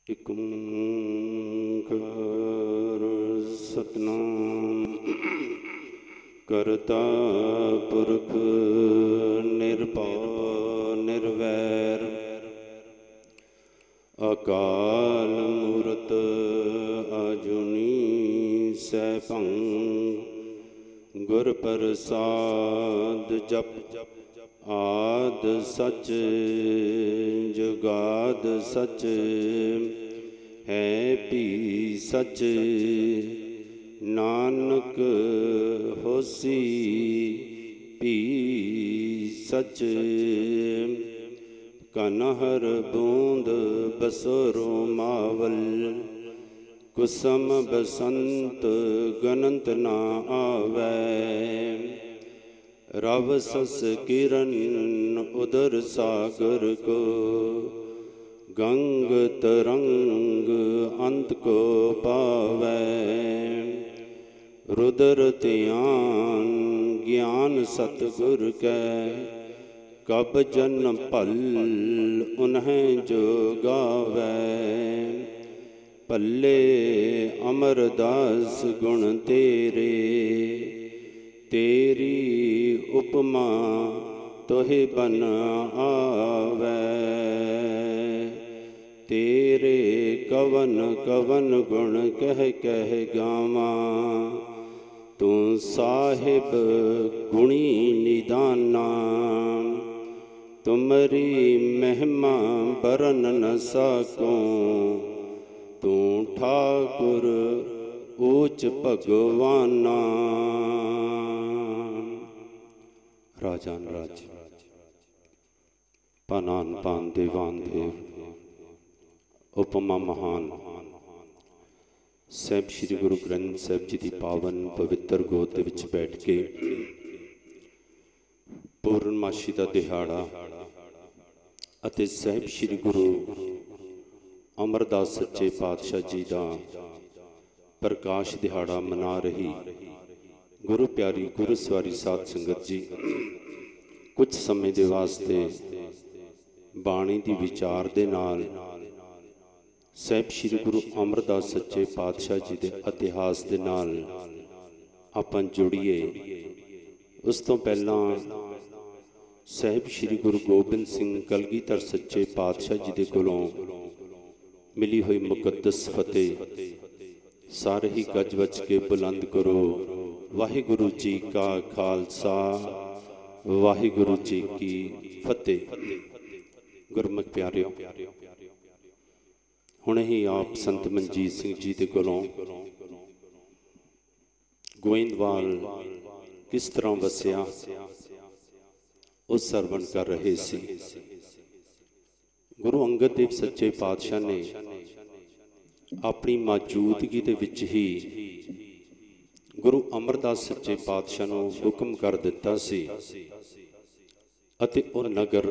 इक ओंकार सतनाम करता पुरख निर्भव निर्वैर अकाल मूरत अजुनी सैभं गुर प्रसाद जप आद सच जुगाद सच है भी सच नानक होसी भी सच कनहर बूंद बसरो मावल कुसम बसंत गनंत ना आवै रव सस किरण उदर सागर को गंग तरंग अंत को पावै रुदर ध्यान ज्ञान सतगुर कै कब जन पल उन्हें जो गावै पल्ले अमरदास गुण तेरे तेरी उपमा तोहे बन आवै तेरे कवन कवन गुण कह कह गावा तू साहिब गुणी निदाना तुमरी महिमा बरन न सको तू ठाकुर ऊच भगवाना राजान राज पानान पान देवान देव उपमा महान ਸਾਹਿਬ श्री गुरु ग्रंथ साहिब जी की पावन पवित्र गोद दे विच बैठ के पूर्णमाशी का दिहाड़ा अते ਸਾਹਿਬ श्री गुरु अमरदास सच्चे पातशाह जी का प्रकाश दिहाड़ा मना रही गुरु प्यारी गुरु सवारी साध संगत जी कुछ समय दे वास्ते बाणी की विचार दे नाल ਸਾਹਿਬ श्री गुरु अमरदास सच्चे पातशाह जी के इतिहास के नाल आपां जुड़िए। उस तो पहला ਸਾਹਿਬ श्री गुरु गोबिंद सिंह कलगीधर सच्चे पातशाह जी के कोलों मिली हुई मुकद्दस फतेह सारे ही गज वज के बुलंद करो। वाहिगुरु जी का खालसा वाहिगुरु जी की फतेह। गुरमुख प्यारिओ हुणे ही आप संत मनजीत सिंह जी के कोलों गोइंदवाल किस तरह वसिया उस सरवण कर रहे सी। गुरु अंगद देव सच्चे पातशाह ने अपनी मौजूदगी दे विच ही गुरु अमरदास सच्चे पातशाह नूं हुक्म कर दिता सी अते वो नगर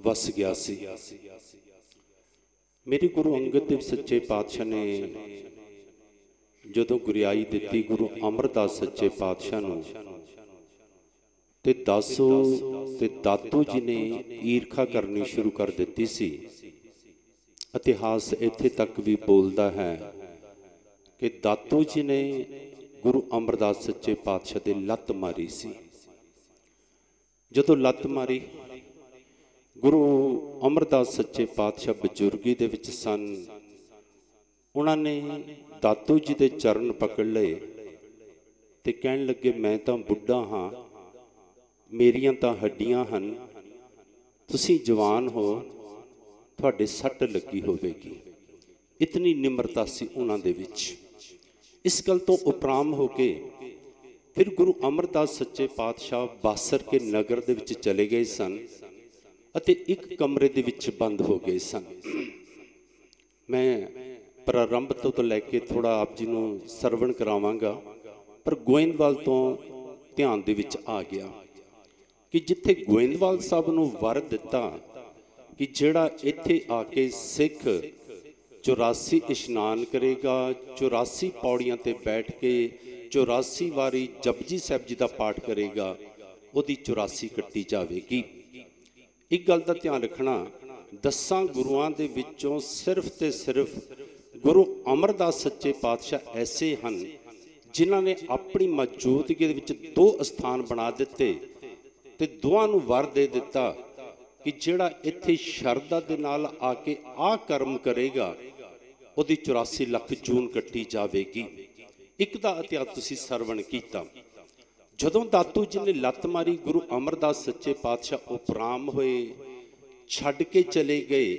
वस गया सी। मेरे गुरु अंगद देव सच्चे पातशाह ने जदों गुरियाई दिती गुरु अमरदास सच्चे पातशाह नूं ते दासो ते दातू जी ने ईरखा करनी शुरू कर दिती सी। इतिहास इत्थे तक भी बोलता है कि दातू जी ने गुरु अमरदास सच्चे पातशाह ते लत्त मारी सी। जदों लत्त मारी गुरु अमरदास सच्चे पातशाह बजुर्गी दे विच सन। उन्होंने दातू जी दे चरण पकड़ लए ते कहन लगे मैं तां बुढ़ा हाँ मेरियां तां हड्डियां हन तुसीं जवान हो तुहाडे सट लगी होवेगी। इतनी निमरता सी उन्हां दे विच। इस गल तो उपराम हो के फिर गुरु अमरदास सच्चे पातशाह बासर के नगर दे विच चले गए सन अते एक कमरे दे विच बंद हो गए सन। मैं प्रारंभ तो लैके थोड़ा आप जी नूं सरवण करावांगा पर गोइंदवाल तो ध्यान दे विच आ गया कि जिथे गोइंदवाल साहब नूं वर दिता कि जिहड़ा इत्थे आके सिख 84 इशनान करेगा 84 पौड़ियां ते बैठ के 84 वारी जपजी साहब जी का पाठ करेगा, उसकी 84 कट्टी जाएगी। एक गल का ध्यान रखना, 10 ਗੁਰੂਆਂ ਦੇ ਵਿੱਚੋਂ सिर्फ ਤੇ सिर्फ गुरु अमरदास सच्चे पातशाह ऐसे हैं जिन्हों ने अपनी मौजूदगी दे विच 2 स्थान बना दिते ते दोवां नूं वर दे दिता कि जिहड़ा इत्थे शरदा दे नाल आके आ कर्म करेगा उहदी 84 लाख जून कट्टी जावेगी। एक दा इतिहास तुसीं सरवण कीता, जदों दातू जी ने लत्त मारी गुरु अमरदास सच्चे पातशाह उपराम होए, छड्ड के चले गए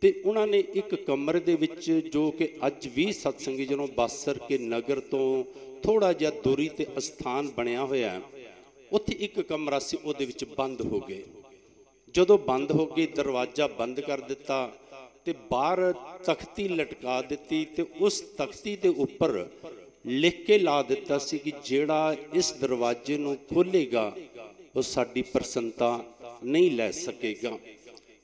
ते उन्होंने एक कमरे दे विच जो कि अज भी सत्संगी जनों बासर के नगर तो थोड़ा जिहा दूरी ते स्थान बनया होया, उत्थे एक कमरा सी उहदे विच बंद हो गए। जदों बंद हो गए दरवाजा बंद कर दिता ते बाहर तख्ती लटका दिती ते उस तख्ती दे उपर लिख के ला दिता सी कि जिहड़ा इस दरवाजे नूं खोलेगा वो साडी प्रसन्नता नहीं लै सकेगा।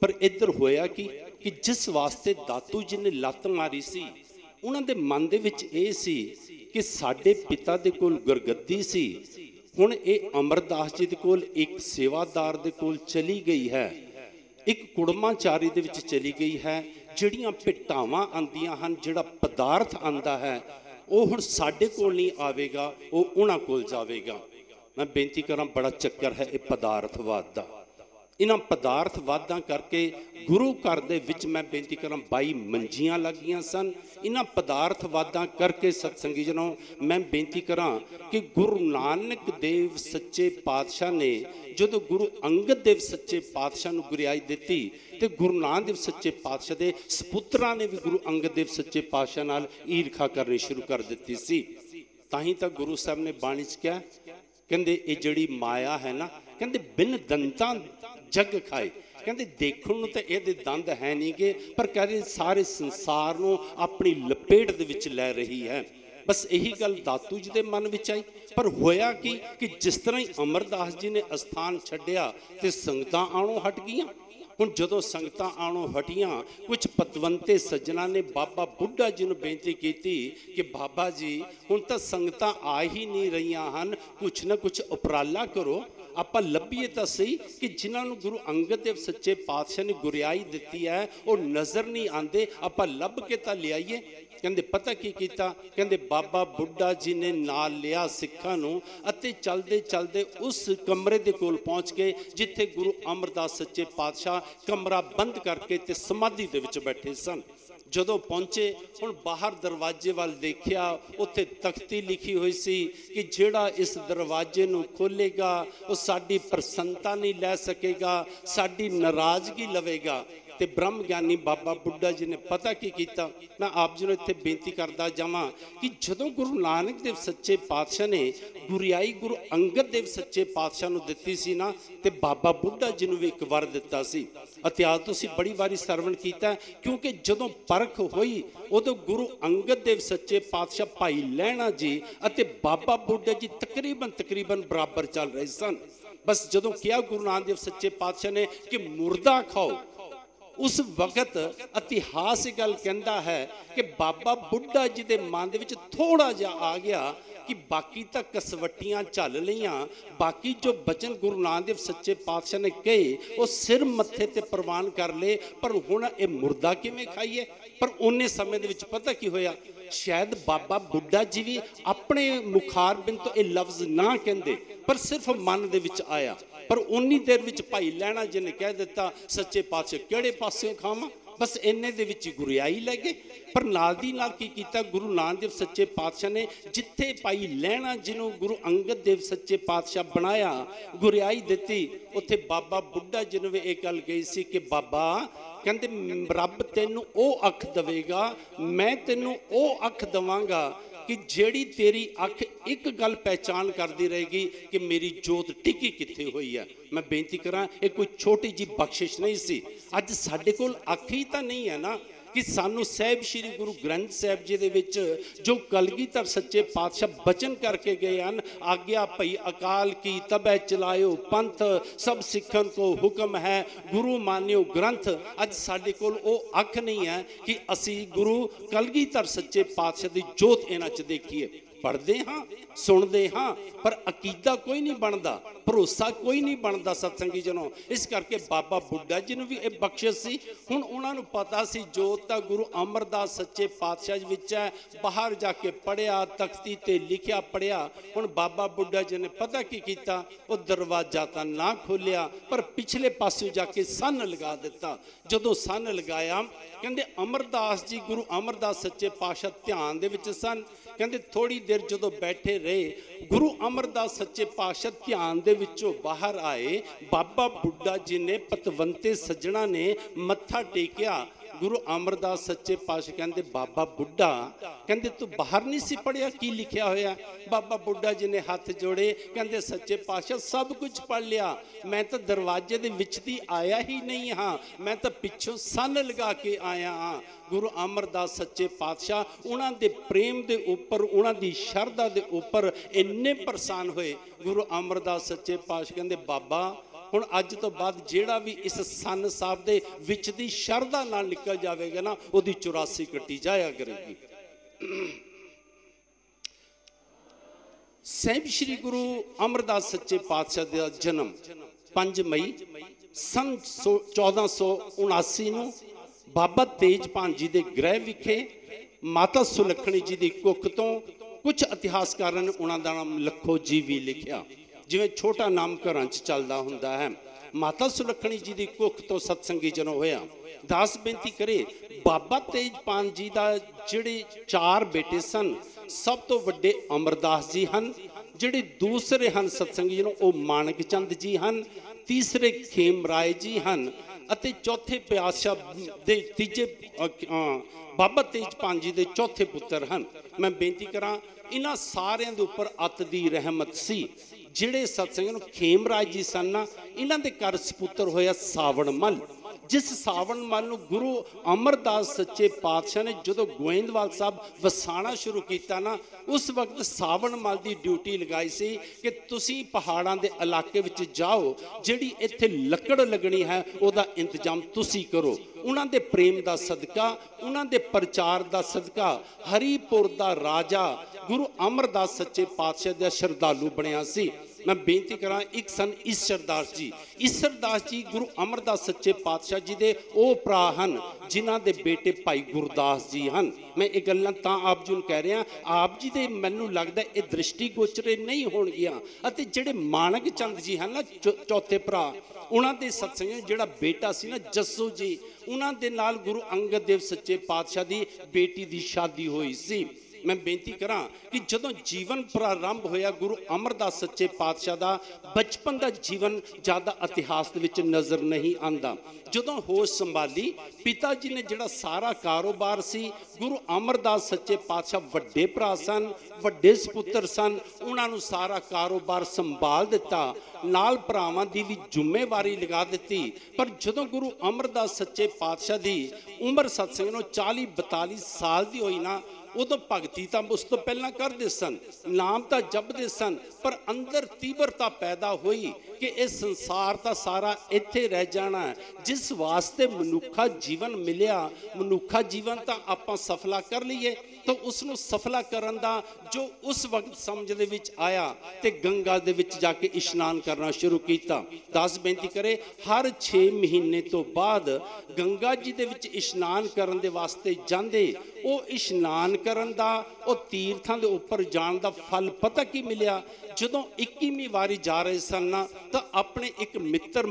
पर इधर होया कि जिस वास्ते दातू जी ने लत्त मारी सी उन्हां दे मन दे विच इह सी कि साडे पिता दे कोल गुरगद्दी सी, हुण इह अमरदास जी दे कोल एक सेवादार दे कोल चली गई है, एक कुड़माचारी दे विच चली गई है, जिहड़ियां भिटावां आंदियां हन, जिहड़ा पदार्थ आंदा है वो हुण साडे कोल नहीं आवेगा, वो उन्हां कोल जावेगा। मैं बेनती करां, बड़ा चक्कर है इह पदार्थवाद दा। इन्हां पदार्थवादां करके गुरु घर दे विच मैं बेनती करां 22 मंजियां लग गईयां सन। इन्हां पदार्थवादां करके सत्संगी जनों मैं बेनती करां कि गुरु नानक देव सच्चे पातशाह ने जदों गुरु अंगद देव सच्चे पातशाह नूं गुरियाई दित्ती ते गुरु नानक देव सच्चे पातशाह दे सपुत्तरां ने भी गुरु अंगद देव सच्चे पातशाह नाल ईरखा करनी शुरू कर दित्ती सी। ताहीं तां गुरु साहब ने बाणी च क्या कहंदे, ये जिहड़ी माया है ना, कहंदे बिन दंतां जग खाए, कहते देखण नूं तां इहदे दंद है नहीं गे, पर कहते सारे संसार नूं अपनी लपेट दे विच लै रही है। बस यही गल दातू जी दे मन विच आई। पर होया कि जिस तरह ही अमरदास जी ने अस्थान छड्डिया ते संगतां आउणों हट गईयां। हुण जदों संगतां आउणों हटियां, कुछ पतवंते सज्जणा ने बाबा बुढ़ा जी नूं बेनती कीती कि बाबा जी हुण तां संगतां आ ही नहीं रहीआं हन, कुछ ना कुछ उपराला करो, आपां लभीए तां सही कि जिन्हां नूं गुरु अंगद देव सच्चे पातशाह ने गुरियाई दित्ती है वो नज़र नहीं आंदे, आपां लभ के तां लियाईए। कहंदे पता की कीता, कहंदे बाबा बुढ़ा जी ने नाल लिया सिखां नूं अते चलदे चलदे उस कमरे दे कोल पहुँच गए जिथे गुरु अमरदास सच्चे पातशाह कमरा बंद करके ते समाधि दे विच बैठे सन। जदों पहुंचे हुण बाहर दरवाजे वाल देखिया, उत्थे तख्ती लिखी हुई सी कि जिहड़ा इस दरवाजे नूं खोलेगा वो साडी प्रसन्नता नहीं लै सकेगा, साडी नाराज़गी लवेगा। ते ब्रह्म ज्ञानी बाबा बुढ़ा जी ने पता की कीता, मैं आप जी नूं इत्थे बेनती करदा जावां कि जदों गुरु नानक देव सच्चे पातशाह ने गुरियाई गुरु अंगद देव सच्चे पातशाह नूं दित्ती सी ना, ते बाबा बुढ़ा जी नूं भी एक वर दित्ता सी। इतिहास तुसीं बड़ी वारी सरवण कीता, क्योंकि जदों परख होई उदों गुरु अंगद देव सच्चे पातशाह भाई लहणा जी अते बाबा बुढ़ा जी तकरीबन बराबर चल रहे सन। बस जदों किया गुरु नानक देव सच्चे पातशाह ने कि मुर्दा खाओ, उस वक्त इतिहास गल कहता है कि बाबा बुढ़ा जी के मन के थोड़ा जा आ गया कि बाकी तो कसवटियां चल लियां, बाकी जो बचन गुरु नानक देव सच्चे पातशाह ने कहे वो सिर मत्थे ते प्रवान कर ले, पर हुण ये मुर्दा किवें खाइए। पर उन्ने समय दे विच पता की होया, शायद बाबा बुढ़ा जी भी अपने मुखार बिन तो ये लफ्ज़ ना कहंदे, पर सिर्फ मन दे विच आया। पर उन्नी देर विच भाई लहणा जी ने कह दिता, सच्चे पातशाह किहड़े पासे खावां, बस इन्ने दे विच गुरियाई लै गए। पर नाल दी नाल की कीता, गुरु नानक देव सच्चे पातशाह ने जिथे भाई लहणा जिन्हों गुरु अंगद देव सच्चे पातशाह बनाया गुरियाई दिती, उत्थे बाबा बुढ़ा जी ने भी एक गल कही सी कि बाबा कहंदे रब तैनूं ओ अख देवेगा, मैं तैनूं ओ अख देवांगा कि जेड़ी तेरी अख एक गल पहचान करती रहेगी कि मेरी जोत टिकी कित्थे हुई है। मैं बेनती करा, ये कोई छोटी जी बख्शिश नहीं सी। अज साडे कोल अख ही तो नहीं है ना कि सानू साहिब श्री गुरु ग्रंथ साहिब जी दे विच जो कलगीधर सच्चे पातशाह बचन करके गए हैं, आग्या भई अकाल की तबै चलायो पंथ, सब सिखन को हुक्म है गुरु मान्यो ग्रंथ। अज साडे कोल ओ अख नहीं है कि असी गुरु कलगीधर सच्चे पातशाह दी जोत इन्हां च देखीए। पढ़ते हाँ सुनते हाँ पर अकीदा कोई नहीं बनता, भरोसा कोई नहीं बनता सत्संगी जनों। इस करके बाबा बुढ़ा जी ने भी ये बख्शिश सी। हुण उन्होंने पता सी जोत तां गुरु अमरदास सच्चे पातशाह विच है, बाहर जाके पढ़िया तख्ती ते लिखिया पढ़िया। हुण बाबा बुढ़ा जी ने पता की कीता, वो दरवाजा तां ना खोलिया पर पिछले पासे जाके सन लगा दिता। जदों सन लगाया कहंदे अमरदास जी गुरु अमरदास सच्चे पातशाह ध्यान दे विच सन। कहंदे थोड़ी देर जदों बैठे रहे गुरु अमरदास सच्चे पातशाह ध्यान दे विचों बाहर आए। बाबा बुढ़ा जी ने पतवंते सज्जणा ने मत्था टेकिया। गुरु अमरदास सच्चे पातशाह कहंदे बाबा बुढ़ा कहंदे तू बाहर नहीं सी पढ़िया की लिखिया होया? बाबा बुढ़ा जी ने हाथ जोड़े कहंदे सच्चे पातशाह सब कुछ पढ़ लिया, मैं तो दरवाजे दे विच दी आया ही नहीं हाँ, मैं तो पिछों सन लगा के आया हाँ। गुरु अमरदास सच्चे पातशाह उन्हां दे प्रेम दे उपर उन्हां दी शरधा दे उपर इन्ने परेशान होए। गुरु अमरदास सच्चे पातशाह कहंदे बाबा हुण अज तो बाद जेड़ा भी इस सन साहब दे विच दी शरधा नाल निकल जाएगा ना उहदी 84 कट्टी जाया करेगी। साहिब श्री गुरु अमरदास सच्चे पातशाह दा जन्म 5 मई सन 1479 नूं बाबा तेजपान जी दे गृह विखे माता सुलखणी जी दी कुख तो कुछ इतिहासकारां ने उन्हां दा नाम लखो जी भी लिखिया, जिवें छोटा नाम घरां च चलदा हुंदा है। माता सुलखणी जी दी कुख तो सत्संगी जनों होया। दास बेनती करे बाबा तेजपान जी दा जिहड़े 4 बेटे सन, सब तो वड्डे अमरदास जी हन, जिहड़े दूसरे हन सत्संगी जनों ओ माणक चंद जी हन, तीसरे खेमराय जी हन अते चौथे पातशाह दे तीजे बाबा तेजपान जी दे चौथे पुत्र हन। मैं बेनती करा इन्हां सारियां दे उपर अत दी रहमत सी। जिहड़े सत्संग खेमराज जी सन ना इन्हां दे घर सपुत्र होया सावण मल। जिस सावण मल नूं गुरु अमरदास सच्चे पातशाह ने जदों गोइंदवाल साहब वसाना शुरू किया ना उस वक्त सावण मल की ड्यूटी लगाई सी कि तुसीं पहाड़ां दे इलाके विच जाओ, जिहड़ी इत्थे लकड़ लगनी है उहदा इंतजाम तुसीं करो। उन्हां दे प्रेम दा सदका उन्हां दे प्रचार दा सदका हरीपुर दा राजा गुरु अमरदास सच्चे पातशाह दा श्रद्धालु बनिया सी। मैं बेनती करा एक सन ईसरदास जी गुरु अमरदास सच्चे पातशाह जी दे ओ भरा हन जिन्हां दे बेटे भाई गुरदास जी हन। मैं ये गल्लां तां आप जी नूं कह रहा, आप जी दे मैनूं लगदा ये दृष्टि गोचरे नहीं होणगियां। अते जिहड़े माणक चंद जी हन ना चौथे भरा उन्हां दे सत्संग जिहड़ा बेटा सी ना जस्सू जी उन्हां दे नाल गुरु अंगद देव सच्चे पातशाह दी बेटी दी शादी हुई सी। मैं बेनती करा कि जदों जीवन प्रारंभ होया गुरु अमरदास सच्चे पातशाह दा बचपन का जीवन ज़्यादा इतिहास दे विच नज़र नहीं आंदा। जदों होश संभाली पिता जी ने जिहड़ा सारा कारोबार सी गुरु अमरदास सच्चे पातशाह वड्डे भरा सन, वड्डे सपुत्र सन, उन्होंने सारा कारोबार संभाल दिता, नाल भरावां दी भी जिम्मेवारी लगा दी। पर जदों गुरु अमरदास सच्चे पातशाह दी उम्र सत्संग नूं 40-42 साल की हुई ना उदों भगती तो उस तो पहला करते सन, नाम तो जपते सन, पर अंदर तीव्रता पैदा हुई कि इस संसार का सारा इत्थे रह जाना है। जिस वास्ते मनुखा जीवन मिलिया मनुखा जीवन तो आप सफला कर लीए तो उसनों सफला करन दा जो उस वक्त समझ दे विच आया ते गंगा दे विच जाके इशनान करना शुरू किया। दास बेनती करे हर 6 महीने तो बाद गंगा जी दे विच इशनान करन दे वास्ते जांदे। वो इशनान करन दा वो तीर्थां दे उपर जाण दा फल पता की मिलिया। जदों 21वीं वारी जा रहे सन ना तो अपने एक मित्र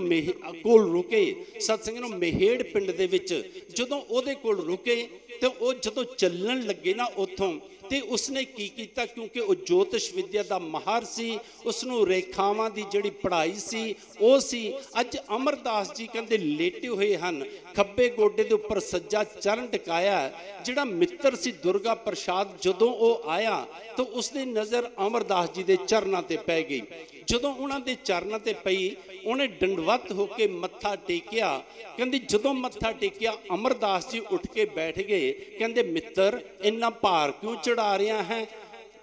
कोल रुके सत्संग मेहेड़ पिंड दे विच जदों ओदे कोल रुके तो वो जदों चलण लगे ना उथों ते उसने की कीता क्योंकि वो ज्योतिष विद्या दा माहर सी, उसनों रेखावां दी जिहड़ी पढ़ाई सी वो सी। अज अमरदास जी कहंदे लेटे हुए हन, खब्बे गोडे दे उपर सज्जा चरण टिकाया। जिहड़ा मित्र सी दुर्गा प्रसाद जदों वो आया तो उसदी नज़र अमरदास जी दे चरनां ते पै गई। जदों उन्हां दे चरनां ते पई उन्हें दंडवत होके मत्था टेकिया। कहंदे जदों मत्था टेकिया अमरदास जी उठ के बैठ गए। कहंदे मित्र इन्ना भार क्यों चढ़ा रहा है?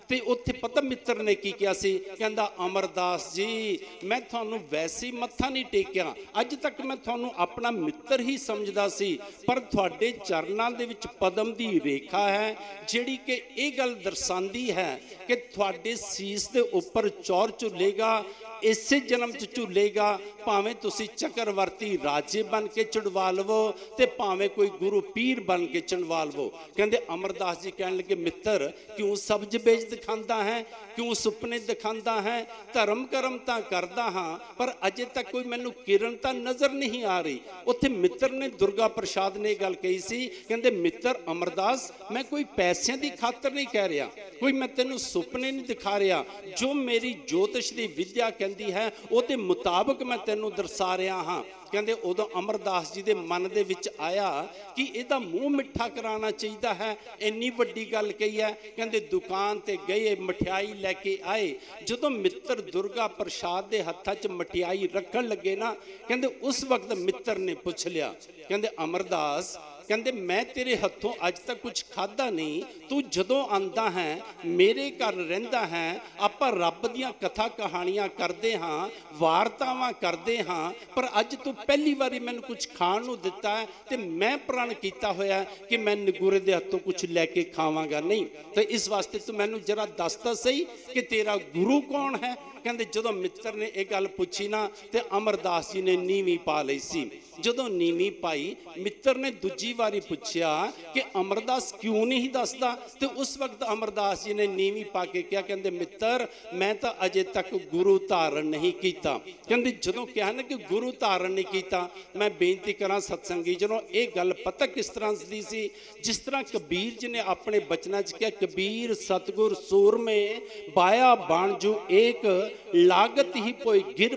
ਤੇ ਉੱਥੇ ਪਤਾ ਮਿੱਤਰ ਨੇ ਕੀ ਕਿਹਾ ਸੀ, ਕਹਿੰਦਾ ਅਮਰਦਾਸ ਜੀ ਮੈਂ ਤੁਹਾਨੂੰ ਵੈਸੇ ਮੱਥਾ ਨਹੀਂ ਟੇਕਿਆ, ਅੱਜ ਤੱਕ ਮੈਂ ਤੁਹਾਨੂੰ ਆਪਣਾ ਮਿੱਤਰ ਹੀ ਸਮਝਦਾ ਸੀ, ਪਰ ਤੁਹਾਡੇ ਚਰਨਾਂ ਦੇ ਵਿੱਚ ਪਦਮ ਦੀ ਰੇਖਾ ਹੈ ਜਿਹੜੀ ਕਿ ਇਹ ਗੱਲ ਦਰਸਾਉਂਦੀ ਹੈ ਕਿ ਤੁਹਾਡੇ ਸੀਸ ਦੇ ਉੱਪਰ ਚੌਰ ਝੁੱਲੇਗਾ, ਇਸੇ ਜਨਮ 'ਚ ਝੁੱਲੇਗਾ, ਭਾਵੇਂ ਤੁਸੀਂ ਚੱਕਰਵਰਤੀ ਰਾਜੇ ਬਣ ਕੇ ਚੜਵਾ ਲਵੋ ਤੇ ਭਾਵੇਂ ਕੋਈ ਗੁਰੂ ਪੀਰ ਬਣ ਕੇ ਚੜਵਾ ਲਵੋ। ਕਹਿੰਦੇ ਅਮਰਦਾਸ ਜੀ ਕਹਿਣ ਲੱਗੇ ਮਿੱਤਰ ਕਿਉਂ ਸਬਜ਼ ਬੇਜ ਦਿਖਾਉਂਦਾ ਹੈ, ਕਿਉਂ ਸੁਪਨੇ ਦਿਖਾਉਂਦਾ ਹੈ, ਧਰਮ ਕਰਮ ਤਾਂ ਕਰਦਾ ਹਾਂ ਪਰ ਅਜੇ ਤੱਕ ਕੋਈ ਮੈਨੂੰ ਕਿਰਨ ਤਾਂ ਨਜ਼ਰ ਨਹੀਂ ਆ ਰਹੀ। ਉੱਥੇ ਮਿੱਤਰ ਨੇ ਦੁਰਗਾ ਪ੍ਰਸਾਦ ਨੇ ਇਹ ਗੱਲ ਕਹੀ ਸੀ, ਕਹਿੰਦੇ ਮਿੱਤਰ ਅਮਰਦਾਸ ਮੈਂ ਕੋਈ ਪੈਸਿਆਂ ਦੀ ਖਾਤਰ ਨਹੀਂ ਕਹਿ ਰਿਹਾ, ਕੋਈ ਮੈਂ ਤੈਨੂੰ ਸੁਪਨੇ ਨਹੀਂ ਦਿਖਾ ਰਿਹਾ, ਜੋ ਮੇਰੀ ਜੋਤਿਸ਼ ਦੀ ਵਿਦਿਆ ਕਹਿੰਦੀ ਹੈ ਉਹਦੇ ਮੁਤਾਬਕ ਮੈਂ ਤੈਨੂੰ ਦਰਸਾ ਰਿਹਾ ਹਾਂ। ਕਹਿੰਦੇ ਉਦੋਂ ਅਮਰਦਾਸ ਜੀ ਦੇ ਮਨ ਦੇ ਵਿੱਚ ਆਇਆ ਕਿ ਇਹਦਾ ਮੂੰਹ ਮਿੱਠਾ ਕਰਾਉਣਾ ਚਾਹੀਦਾ ਹੈ, ਇੰਨੀ ਵੱਡੀ ਗੱਲ ਕਹੀ ਹੈ। ਕਹਿੰਦੇ ਦੁਕਾਨ ਤੇ ਗਏ, ਮਠਿਆਈ ਲੈ ਕੇ ਆਏ, ਜਦੋਂ ਮਿੱਤਰ ਦੁਰਗਾ ਪ੍ਰਸਾਦ ਦੇ ਹੱਥਾਂ 'ਚ ਮਠਿਆਈ ਰੱਖਣ ਲੱਗੇ ਨਾ, ਕਹਿੰਦੇ ਉਸ ਵਕਤ ਮਿੱਤਰ ਨੇ ਪੁੱਛ ਲਿਆ, ਕਹਿੰਦੇ ਅਮਰਦਾਸ ਕਹਿੰਦੇ ਮੈਂ ਤੇਰੇ ਹੱਥੋਂ ਅੱਜ ਤੱਕ ਕੁਝ ਖਾਧਾ ਨਹੀਂ, ਤੂੰ ਜਦੋਂ ਆਂਦਾ ਹੈ ਮੇਰੇ ਘਰ ਰਹਿੰਦਾ ਹੈ, ਆਪਾਂ ਰੱਬ ਦੀਆਂ ਕਥਾ ਕਹਾਣੀਆਂ ਕਰਦੇ ਹਾਂ, ਵਾਰਤਾਵਾਂ ਕਰਦੇ ਹਾਂ, ਪਰ ਅੱਜ ਤੂੰ ਪਹਿਲੀ ਵਾਰੀ ਮੈਨੂੰ ਕੁਝ ਖਾਣ ਨੂੰ ਦਿੱਤਾ ਹੈ ਤੇ ਮੈਂ ਪ੍ਰਣ ਕੀਤਾ ਹੋਇਆ ਕਿ ਮੈਂ ਨਗੂਰੇ ਦੇ ਹੱਥੋਂ ਕੁਝ ਲੈ ਕੇ ਖਾਵਾਂਗਾ ਨਹੀਂ, ਤੇ ਇਸ ਵਾਸਤੇ ਤੂੰ ਮੈਨੂੰ ਜਰਾ ਦੱਸ ਤਾਂ ਸਹੀ ਕਿ ਤੇਰਾ ਗੁਰੂ ਕੌਣ ਹੈ। ਕਹਿੰਦੇ ਜਦੋਂ ਮਿੱਤਰ ਨੇ ਇਹ ਗੱਲ ਪੁੱਛੀ ਨਾ ਤੇ ਅਮਰਦਾਸ ਜੀ ਨੇ ਨੀਵੀਂ ਪਾ ਲਈ ਸੀ। ਜਦੋਂ ਨੀਵੀਂ ਪਾਈ ਮਿੱਤਰ ਨੇ ਦੂਜੀ ਵਾਰੀ ਪੁੱਛਿਆ ਕਿ ਅਮਰਦਾਸ ਕਿਉਂ ਨਹੀਂ ਦੱਸਦਾ, ਤੇ ਉਸ ਵਕਤ ਅਮਰਦਾਸ ਜੀ ਨੇ ਨੀਵੀਂ ਪਾ ਕੇ ਕਿਹਾ, ਕਹਿੰਦੇ ਮਿੱਤਰ ਮੈਂ ਤਾਂ ਅਜੇ ਤੱਕ ਗੁਰੂ ਧਾਰਨ ਨਹੀਂ ਕੀਤਾ। ਕਹਿੰਦੇ ਜਦੋਂ ਕਿਹਾ ਨਾ ਕਿ ਗੁਰੂ ਧਾਰਨ ਨਹੀਂ ਕੀਤਾ, ਮੈਂ ਬੇਨਤੀ ਕਰਾਂ ਸਤਸੰਗੀ ਜਦੋਂ ਇਹ ਗੱਲ ਪਤਾ ਕਿਸ ਤਰ੍ਹਾਂ ਦੀ ਸੀ, ਜਿਸ ਤਰ੍ਹਾਂ ਕਬੀਰ ਜੀ ਨੇ ਆਪਣੇ ਬਚਨਾਂ 'ਚ ਕਿਹਾ, ਕਬੀਰ ਸਤਗੁਰ ਸੂਰਮੇ ਬਾਇਆ ਬਾਣਜੂ ਏਕ ਲਾਗਤ ਹੀ ਪੋਈ ਗਿਰ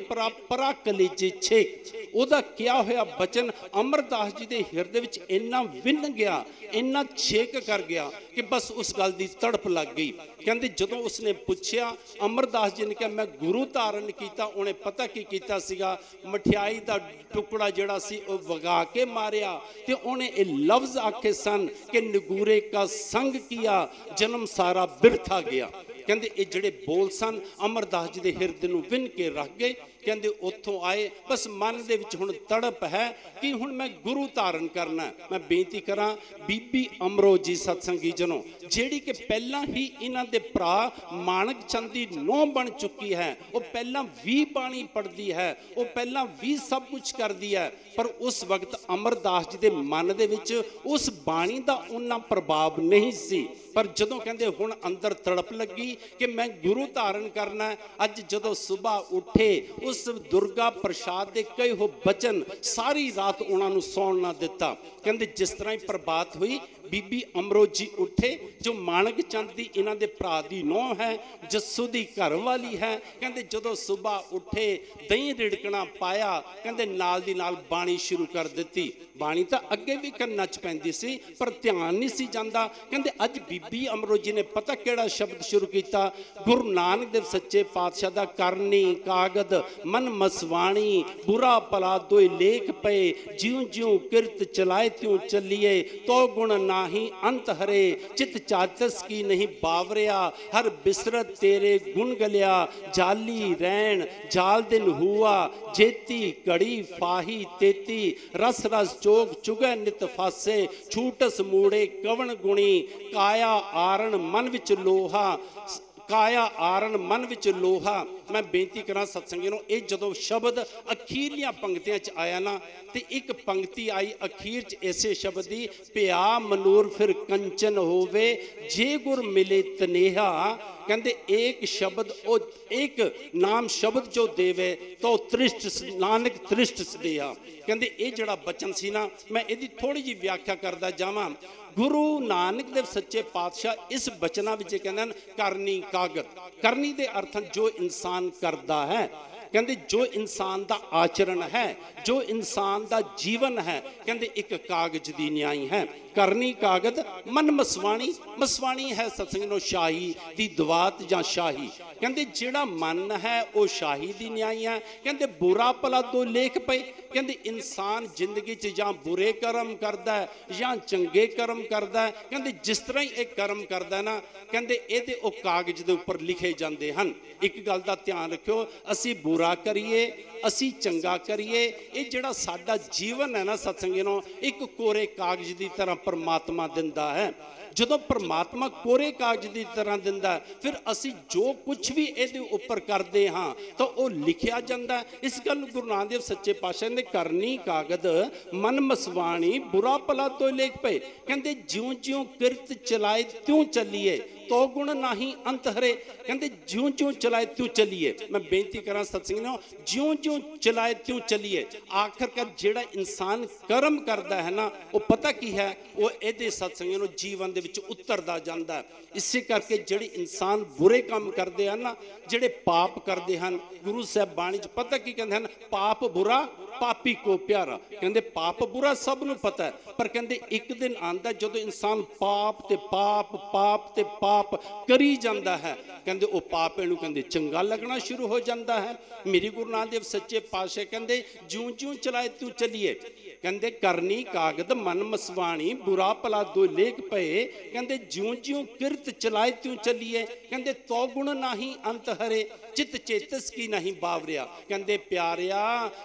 ਪਰਾ ਕਲੇਜੇ ਛੇਕ। ਉਹਦਾ ਕਿਹਾ ਹੋਇਆ ਬਚਨ ਅਮਰਦਾਸ ਜੀ ਦੇ ਹਿਰਦੇ ਵਿੱਚ ਇੰਨਾ ਵਿੰਨ ਗਿਆ, ਇੰਨਾ ਛੇਕ ਕਰ ਗਿਆ ਕਿ ਬਸ ਉਸ ਗੱਲ ਦੀ ਤੜਪ ਲੱਗ ਗਈ। ਕਹਿੰਦੇ ਜਦੋਂ ਉਸਨੇ ਪੁੱਛਿਆ, ਅਮਰਦਾਸ ਜੀ ਨੇ ਕਿਹਾ ਮੈਂ ਗੁਰੂ ਧਾਰਨ ਕੀਤਾ। ਉਹਨੇ ਪਤਾ ਕੀ ਕੀਤਾ ਸੀਗਾ, ਮਠਿਆਈ ਦਾ ਟੁਕੜਾ ਜਿਹੜਾ ਸੀ ਉਹ ਵਗਾ ਕੇ ਮਾਰਿਆ ਤੇ ਉਹਨੇ ਇਹ ਲਫ਼ਜ਼ ਆਖੇ ਸਨ ਕਿ ਨਗੂਰੇ ਕਾ ਸੰਗ ਕੀਆ ਜਨਮ ਸਾਰਾ ਬਿਰਥਾ ਗਿਆ। ਕਹਿੰਦੇ ਇਹ ਜਿਹੜੇ ਬੋਲ ਸਨ ਅਮਰਦਾਸ ਜੀ ਦੇ ਹਿਰਦੇ ਨੂੰ ਵਿੰਨ ਕੇ ਰੱਖ ਗਏ। ਕਹਿੰਦੇ ਉੱਥੋਂ ਆਏ, ਬਸ ਮਨ ਦੇ ਵਿੱਚ ਹੁਣ ਤੜਪ ਹੈ ਕਿ ਹੁਣ ਮੈਂ ਗੁਰੂ ਧਾਰਨ ਕਰਨਾ। ਮੈਂ ਬੇਨਤੀ ਕਰਾਂ ਬੀਬੀ ਅਮਰੋ ਜੀ ਸਤਸੰਗੀ ਜਨੋ, ਜਿਹੜੀ ਕਿ ਪਹਿਲਾਂ ਹੀ ਇਹਨਾਂ ਦੇ ਭਰਾ ਮਾਣਕ ਚੰਦ ਦੀ ਨੂੰਹ ਬਣ ਚੁੱਕੀ ਹੈ, ਉਹ ਪਹਿਲਾਂ ਵੀ ਬਾਣੀ ਪੜ੍ਹਦੀ ਹੈ, ਉਹ ਪਹਿਲਾਂ ਵੀ ਸਭ ਕੁਝ ਕਰਦੀ ਹੈ, ਪਰ ਉਸ ਵਕਤ ਅਮਰਦਾਸ ਜੀ ਦੇ ਮਨ ਦੇ ਵਿੱਚ ਉਸ ਬਾਣੀ ਦਾ ਉਹਨਾਂ ਪ੍ਰਭਾਵ ਨਹੀਂ ਸੀ। ਪਰ ਜਦੋਂ ਕਹਿੰਦੇ ਹੁਣ ਅੰਦਰ ਤੜਪ ਲੱਗੀ ਕਿ ਮੈਂ ਗੁਰੂ ਧਾਰਨ ਕਰਨਾ, ਅੱਜ ਜਦੋਂ ਸੁਬਾਹ ਉੱਠੇ ਉਸ ਦੁਰਗਾ ਪ੍ਰਸਾਦ ਦੇ ਕਈ ਹੋ ਬਚਨ ਸਾਰੀ ਰਾਤ ਉਹਨਾਂ ਨੂੰ ਸੌਣ ਨਾ ਦਿੱਤਾ। ਕਹਿੰਦੇ ਜਿਸ ਤਰ੍ਹਾਂ ਹੀ ਪ੍ਰਭਾਤ ਹੋਈ ਬੀਬੀ ਅਮਰੋ ਜੀ ਉੱਠੇ, ਜੋ ਮਾਣਕ ਚੰਦ ਦੀ ਇਹਨਾਂ ਦੇ ਭਰਾ ਦੀ ਨੂੰਹ ਹੈ, ਜੱਸੂ ਦੀ ਘਰ ਵਾਲੀ ਹੈ। ਕਹਿੰਦੇ ਜਦੋਂ ਸੁਬਾਹ ਉੱਠੇ ਦਹੀਂ ਰਿੜਕਣਾ ਪਾਇਆ, ਕਹਿੰਦੇ ਨਾਲ ਦੀ ਨਾਲ ਬਾਣੀ ਸ਼ੁਰੂ ਕਰ ਦਿੱਤੀ। ਬਾਣੀ ਤਾਂ ਅੱਗੇ ਵੀ ਕੰਨਾਂ 'ਚ ਪੈਂਦੀ ਸੀ ਪਰ ਧਿਆਨ ਨਹੀਂ ਸੀ ਜਾਂਦਾ। ਕਹਿੰਦੇ ਅੱਜ ਬੀਬੀ ਅਮਰੋ ਜੀ ਨੇ ਪਤਾ ਕਿਹੜਾ ਸ਼ਬਦ ਸ਼ੁਰੂ ਕੀਤਾ, ਗੁਰੂ ਨਾਨਕ ਦੇਵ ਸੱਚੇ ਪਾਤਸ਼ਾਹ ਦਾ ਕਰਨੀ ਕਾਗਦ ਮਨ ਮਸਵਾਣੀ ਬੁਰਾ ਭਲਾ ਦੋਏ ਲੇਖ ਪਏ, ਜਿਉਂ ਜਿਉਂ ਕਿਰਤ ਚਲਾਏ ਤਿਉਂ ਚੱਲੀਏ, ਤੋ ਗੁਣ ਨਾਹੀ ਅੰਤ ਹਰੇ, ਚਿਤ ਚਾਤਸ ਕੀ ਨਹੀਂ ਬਾਵਰਿਆ, ਹਰ ਬਿਸਰਤ ਤੇਰੇ ਗੁਣ ਗਲਿਆ, ਜਾਲੀ ਰੈਣ ਜਾਲ ਦਿਨ ਹੁਆ, ਜੇਤੀ ਘੜੀ ਫਾਹੀ ਤੇਤੀ, ਰਸ ਰਸ ਚੋਗ ਚੁਗੈ ਨਿਤ ਫਾਸੇ, ਛੂਟਸ ਮੂੜੇ ਕਵਣ ਗੁਣੀ, ਕਾਇਆ ਆਰਨ ਮਨ ਵਿੱਚ ਲੋਹਾ, ਕਾਇਆ ਆਰਨ ਮਨ ਵਿੱਚ ਲੋਹਾ। ਮੈਂ ਬੇਨਤੀ ਕਰਾਂ ਸਤਸੰਗੀ ਨੂੰ, ਇਹ ਜਦੋਂ ਸ਼ਬਦ ਅਖੀਰਲੀਆਂ ਪੰਕਤੀਆਂ 'ਚ ਆਇਆ ਨਾ, ਤੇ ਇੱਕ ਪੰਕਤੀ ਆਈ ਅਖੀਰ 'ਚ ਇਸੇ ਸ਼ਬਦ ਦੀ, ਪਿਆ ਮਨੂਰ ਫਿਰ ਕੰਚਨ ਹੋਵੇ, ਜੇ ਗੁਰ ਮਿਲੇ ਤਨੇਹਾ। ਕਹਿੰਦੇ ਇੱਕ ਸ਼ਬਦ ਉਹ ਇੱਕ ਨਾਮ ਸ਼ਬਦ ਜੋ ਦੇਵੇ ਤੋ ਤ੍ਰਿਸ਼ਟ ਨਾਨਕ ਤ੍ਰਿਸ਼ਟ ਸਦੇਹਾ। ਕਹਿੰਦੇ ਇਹ ਜਿਹੜਾ ਬਚਨ ਸੀ ਨਾ, ਮੈਂ ਇਹਦੀ ਥੋੜੀ ਜਿਹੀ ਵਿਆਖਿਆ ਕਰਦਾ ਜਾਵਾਂ। ਗੁਰੂ ਨਾਨਕ ਦੇਵ ਸੱਚੇ ਪਾਤਸ਼ਾਹ ਇਸ ਬਚਨਾਂ ਵਿੱਚ ਕਹਿੰਦੇ ਹਨ ਕਰਨੀ ਕਾਗਦ। ਕਰਨੀ ਦੇ ਅਰਥ ਜੋ ਇਨਸਾਨ ਕਰਦਾ ਹੈ, ਕਹਿੰਦੇ ਜੋ ਇਨਸਾਨ ਦਾ ਆਚਰਣ ਹੈ, ਜੋ ਇਨਸਾਨ ਦਾ ਜੀਵਨ ਹੈ, ਕਹਿੰਦੇ ਇੱਕ ਕਾਗਜ਼ ਦੀ ਨਿਆਈ ਹੈ। ਕਰਨੀ ਕਾਗਦ ਮਨ ਮਸਵਾਣੀ, ਮਸਵਾਣੀ ਹੈ ਸਤਸੰਗ ਨੂੰ ਸ਼ਾਹੀ ਦੀ ਦਵਾਤ ਜਾਂ ਸ਼ਾਹੀ। ਕਹਿੰਦੇ ਜਿਹੜਾ ਮਨ ਹੈ ਉਹ ਸ਼ਾਹੀ ਦੀ ਨਿਆਈ ਹੈ। ਕਹਿੰਦੇ ਬੁਰਾ ਭਲਾ ਦੋ ਲੇਖ ਪਏ, कहते इंसान जिंदगी च जां बुरे कर्म करता है या चंगे कर्म करता है, कहते जिस तरह ही एक कर्म करता है ना, कहते ये कागज के उपर लिखे जाते हैं। एक गल का ध्यान रखियो, असी बुरा करिए असी चंगा करिए, ये जिहड़ा साडा जीवन है ना सत्संगियों, एक कोरे कागज की तरह परमात्मा दिंदा है। जो परमात्मा कोरे कागज की तरह दिंदा है, फिर असी जो कुछ भी ये उपर करते हाँ तो वह लिखिया जाता है। इस गल गुरु नानक देव सच्चे पातशाह ने करनी कागद मन मसवाणी बुरा भला तो लेख पे, कहते ज्यों ज्यों किरत चलाए त्यों चलिए तो गुण नाही अंत हरे, कहते ज्यों ज्यों चलाए त्यों चलिए। मैं बेनती करा सत्संगियों, ज्यों ज्यों चलाए त्यों चलिए। आखिरकार जिहड़ा इंसान कर्म करता है ना, वो पता की है, वो ये सत्संगियों जीवन दे विच उतरदा जांदा है। इसे करके जिहड़े इंसान बुरे काम करते हैं ना, जिहड़े पाप करते हैं, गुरु साहब बाणी च पता की कहते हैं, पाप बुरा पापी को प्यारा। कहते पाप बुरा सब नूं पता है, पर कहते एक दिन आंदा जो इंसान पाप ते पाप पाप ते पाप करी जाता है, कहते वो पाप इहनूं कहते चंगा लगना शुरू हो जाता है। मेरी गुरु नानक देव सच्चे पातशाह कहते ज्यों ज्यों चलाए त्यों चलिए, कहते करनी कागद मन मसवाणी बुरा भला दो लेख पे, कहते ज्यों ज्यों किरत चलाए त्यों चलिए, कहते तो गुण नाही अंत हरे चित चेतस की नहीं बावरिया। कहते प्यारिया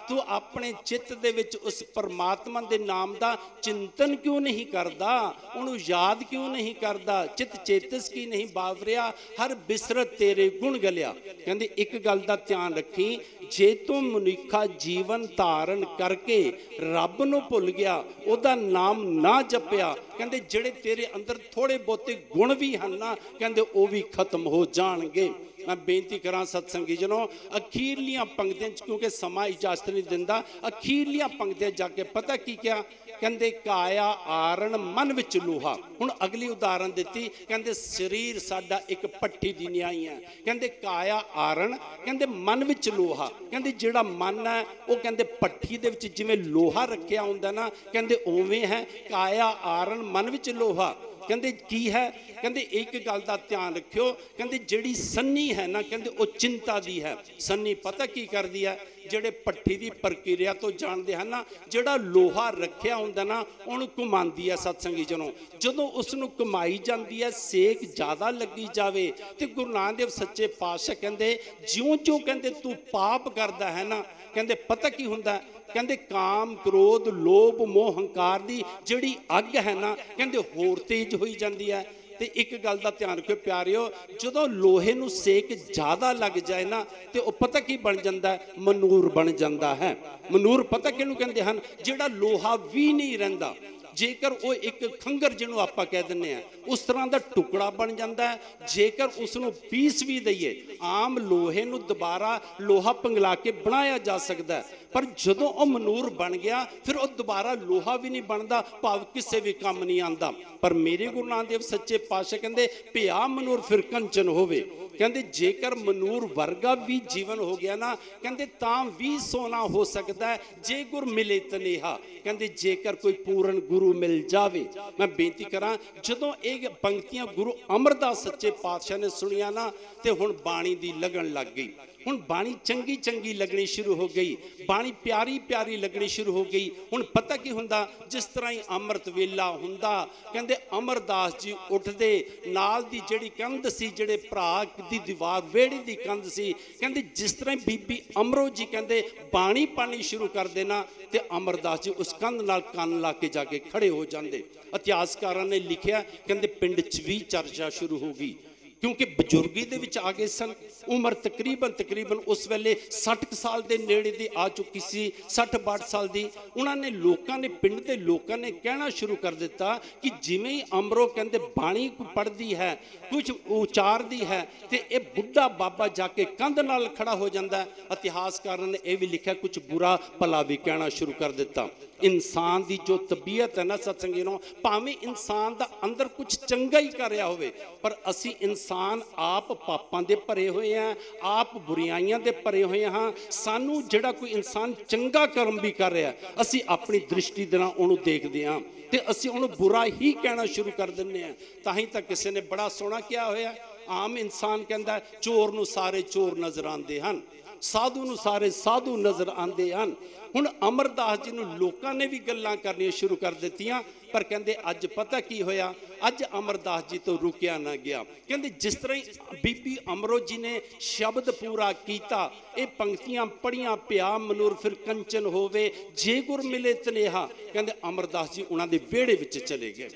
तू अपने चित्त दे विच उस परमात्मा दे नाम दा चिंतन क्यों नहीं करदा, उन्होंने याद क्यों नहीं करदा, चित चेतस की नहीं बावरिया हर बिसरत तेरे गुण गलिया। कहते एक गल दा ध्यान रखी, जे तू मनुखा जीवन धारण करके रब नूं भुल गया, उहदा नाम ना जपिया, कहते जिहड़े तेरे अंदर थोड़े बहुते गुण भी हैं ना, कहते वो भी खत्म हो जाणगे। मैं बेनती करा सत्संगी जनों, अखीरलियां पंक्तियां क्योंकि समा इजाजत नहीं दिंदा, अखीरलियां पंक्तियां जाके पता की क्या कहते काया आरण मन विच लोहा। हुण अगली उदाहरण दी, कहते शरीर साडा एक पट्टी दी न्याई है, कहते काया आरण कहते मन विच लोहा, कहते जिहड़ा मन है वो कहते पट्टी दे विच जिवें लोहा रखिया हुंदा ना, कहते उवें है काया आरण मन विच लोहा। कहते की है, कहते एक गल का ध्यान रखियो, कहते जिहड़ी सन्नी है ना, कहते वो चिंता दी है। सन्नी पता की करदी है, जिहड़े पट्टी की प्रक्रिया तो जानते हैं ना, जिहड़ा लोहा रखिया हुंदा ना उहनूं घुमांदी है सत्संगी जनों, जदों उसनूं घुमाई जाती है सेक ज़्यादा लगी जाए तो गुरु नानक देव सच्चे पातशाह कहते ज्यों ज्यों कहते तू पाप करदा है ना, कहते पता की हुंदा, कहते काम क्रोध लोभ मोह हंकार दी जिहड़ी अग है ना, कहते होर तेज होई जाती है। तो एक गल का ध्यान रखियो प्यारियो, जो लोहे नूं सेक ज़्यादा लग जाए ना तो वह पता की बन जाता है, मनूर बन जाता है। मनूर पता किहनूं कहते हैं, जिहड़ा लोहा भी नहीं रहिंदा, जेकर वो एक खंगर जिन्हों आप कह दें उस तरह का टुकड़ा बन जाता है। जेकर उसनों पीस भी दईए, आम लोहे नूं दोबारा लोहा पिघला के बनाया जा सकता है, पर जदों वह मनूर बन गया फिर वह दोबारा लोहा भी नहीं बनता, भाव किसी भी काम नहीं आता। पर मेरे गुरु नानक देव सच्चे पातशाह कहते पिया मनूर फिर कंचन होवे, कहते जेकर मनूर वर्गा भी जीवन हो गया ना, कहते तां भी सोना हो सकता है जे गुर मिले तनेहा। कहते जेकर कोई पूर्ण गुरु मिल जावे, मैं बेनती करा जदों ये पंक्तियां गुरु अमरदास सच्चे पातशाह ने सुनिया ना तो हुण बाणी दी लगन लग गई। हुण बाणी चंगी चंगी लगनी शुरू हो गई, बाणी प्यारी प्यारी लगनी शुरू हो गई। हुण पता की हुंदा, जिस तरह ही अमृत वेला हुंदा, कहते अमरदास जी उठते नाल दी जिहड़ी कंध सी, जिहड़े भरा दी दीवार वेड़ी दी कंध सी, कहते जिस तरह बीबी अमरो जी कहते बाणी पानी शुरू कर देना तो अमरदास जी उस कंध नाल कन ला के जाके खड़े हो जाते। इतिहासकारां ने लिखिया कहते पिंड च भी चर्चा शुरू हो गई, क्योंकि बजुर्गी दे विच आ गए सन। उम्र तकरीबन उस वेले 60 साल के नेड़े दी आ चुकी सी, 60-62 साल की। उन्होंने लोगों ने पिंड के लोगों ने कहना शुरू कर दिता कि जिमें ही अमरो कहते बाणी पढ़ती है कुछ उचारती है तो यह बुढ़ा बाबा जाके कंध नाल खड़ा हो जाता है। इतिहासकारों ने यह भी लिखा कुछ बुरा भला भी कहना शुरू कर दिता। इंसान की जो तबीयत है ना सत्संगियों, भावें इंसान का अंदर कुछ चंगा ही कर रहा होवे, पर असी इंसान आप पापां दे भरे हुए हैं, आप बुराइयां दे भरे हुए हाँ। सानू जिहड़ा कोई इंसान चंगा कर्म भी कर रहा है, असी अपनी दृष्टि दे नाल उहनूं देखदे हां ते असी उहनूं बुरा ही कहना शुरू कर दिंदे हां। ताहीं तां किसी ने बड़ा सोहना किया होया, आम इंसान कहता चोर नूं सारे चोर नजर आते हैं। साधु नूं सारे साधु नज़र आते हैं। हुण अमरदास जी नूं लोकां ने भी गल्लां करनियां शुरू कर दित्तियां, पर कहंदे अज पता की होया, अज अमरदास जी तो रुकिया ना गया। कहंदे जिस तरह बीबी अमरो जी ने शब्द पूरा कीता, ये पंक्तियां पढ़ियां, पिया मनूर फिर कंचन होवे जे गुर मिले तनेहा। कहंदे अमरदास जी उन्हां दे विहड़े विच चले गए।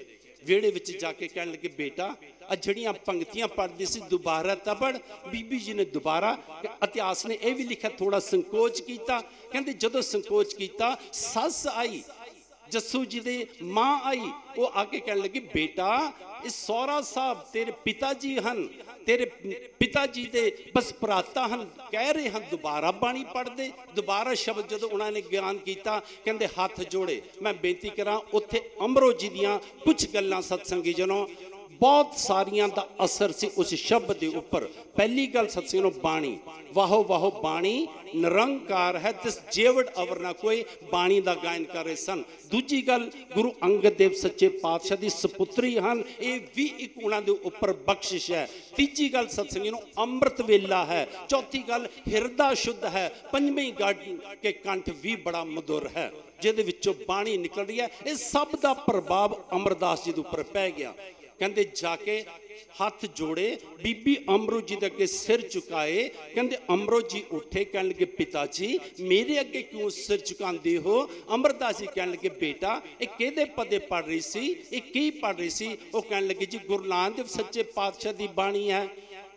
विहड़े विच जाके कहण लगे, बेटा आ जड़ियां पंक्तियां पढ़दी सी दोबारा तबड़। बीबी जी ने दोबारा, इतिहास ने यह भी लिखा, थोड़ा संकोच किया। कहंदे जदों संकोच किया, सस आई जस्सू जी दे मां आई, वो आके कहने लगी, बेटा इस सौरा साहब तेरे पिता जी हन, तेरे पिता जी दे बस भराता हन, कह रहे हैं दोबारा बाणी पढ़ दे। दोबारा शब्द जो उन्होंने ज्ञान किया, कहते हाथ जोड़े मैं बेनती करा। उत्थे अमरो जी दियां कुछ गल्लां सत्संगी जनों बहुत सारियां दा असर सी उस शब्द के उपर। पहली गल सत्संगों बाणी, वाहो वाहो बाणी निरंकार है, तिस जेवड़ अवर ना कोई, बाणी का गायन कर रहे सन। दूजी गल गुरु अंगद देव सच्चे पातशाह की सपुत्री हैं, ये भी एक उन्होंने उपर बख्शिश है। तीजी गल सत्संगों अमृत वेला है। चौथी गल हिरदा शुद्ध है। पंजवीं गल के कंठ भी बड़ा मधुर है, जिहदे विचों बाणी निकल रही है। इस सब का प्रभाव अमरदास जी के उपर पै गया। कहते जाके हाथ जोड़े, बीबी अमरो जी अगे सिर झुकाए। कहते अमरो जी उठे, कह लगे पिता जी मेरे अगे क्यों सिर झुकाते हो। अमरदास जी कह लगे, बेटा ये किहदे पदे पढ़ रही सी, ये की पढ़ रही सी। वो कह लगे, जी गुरु नानक देव सच्चे पातशाह की बाणी है।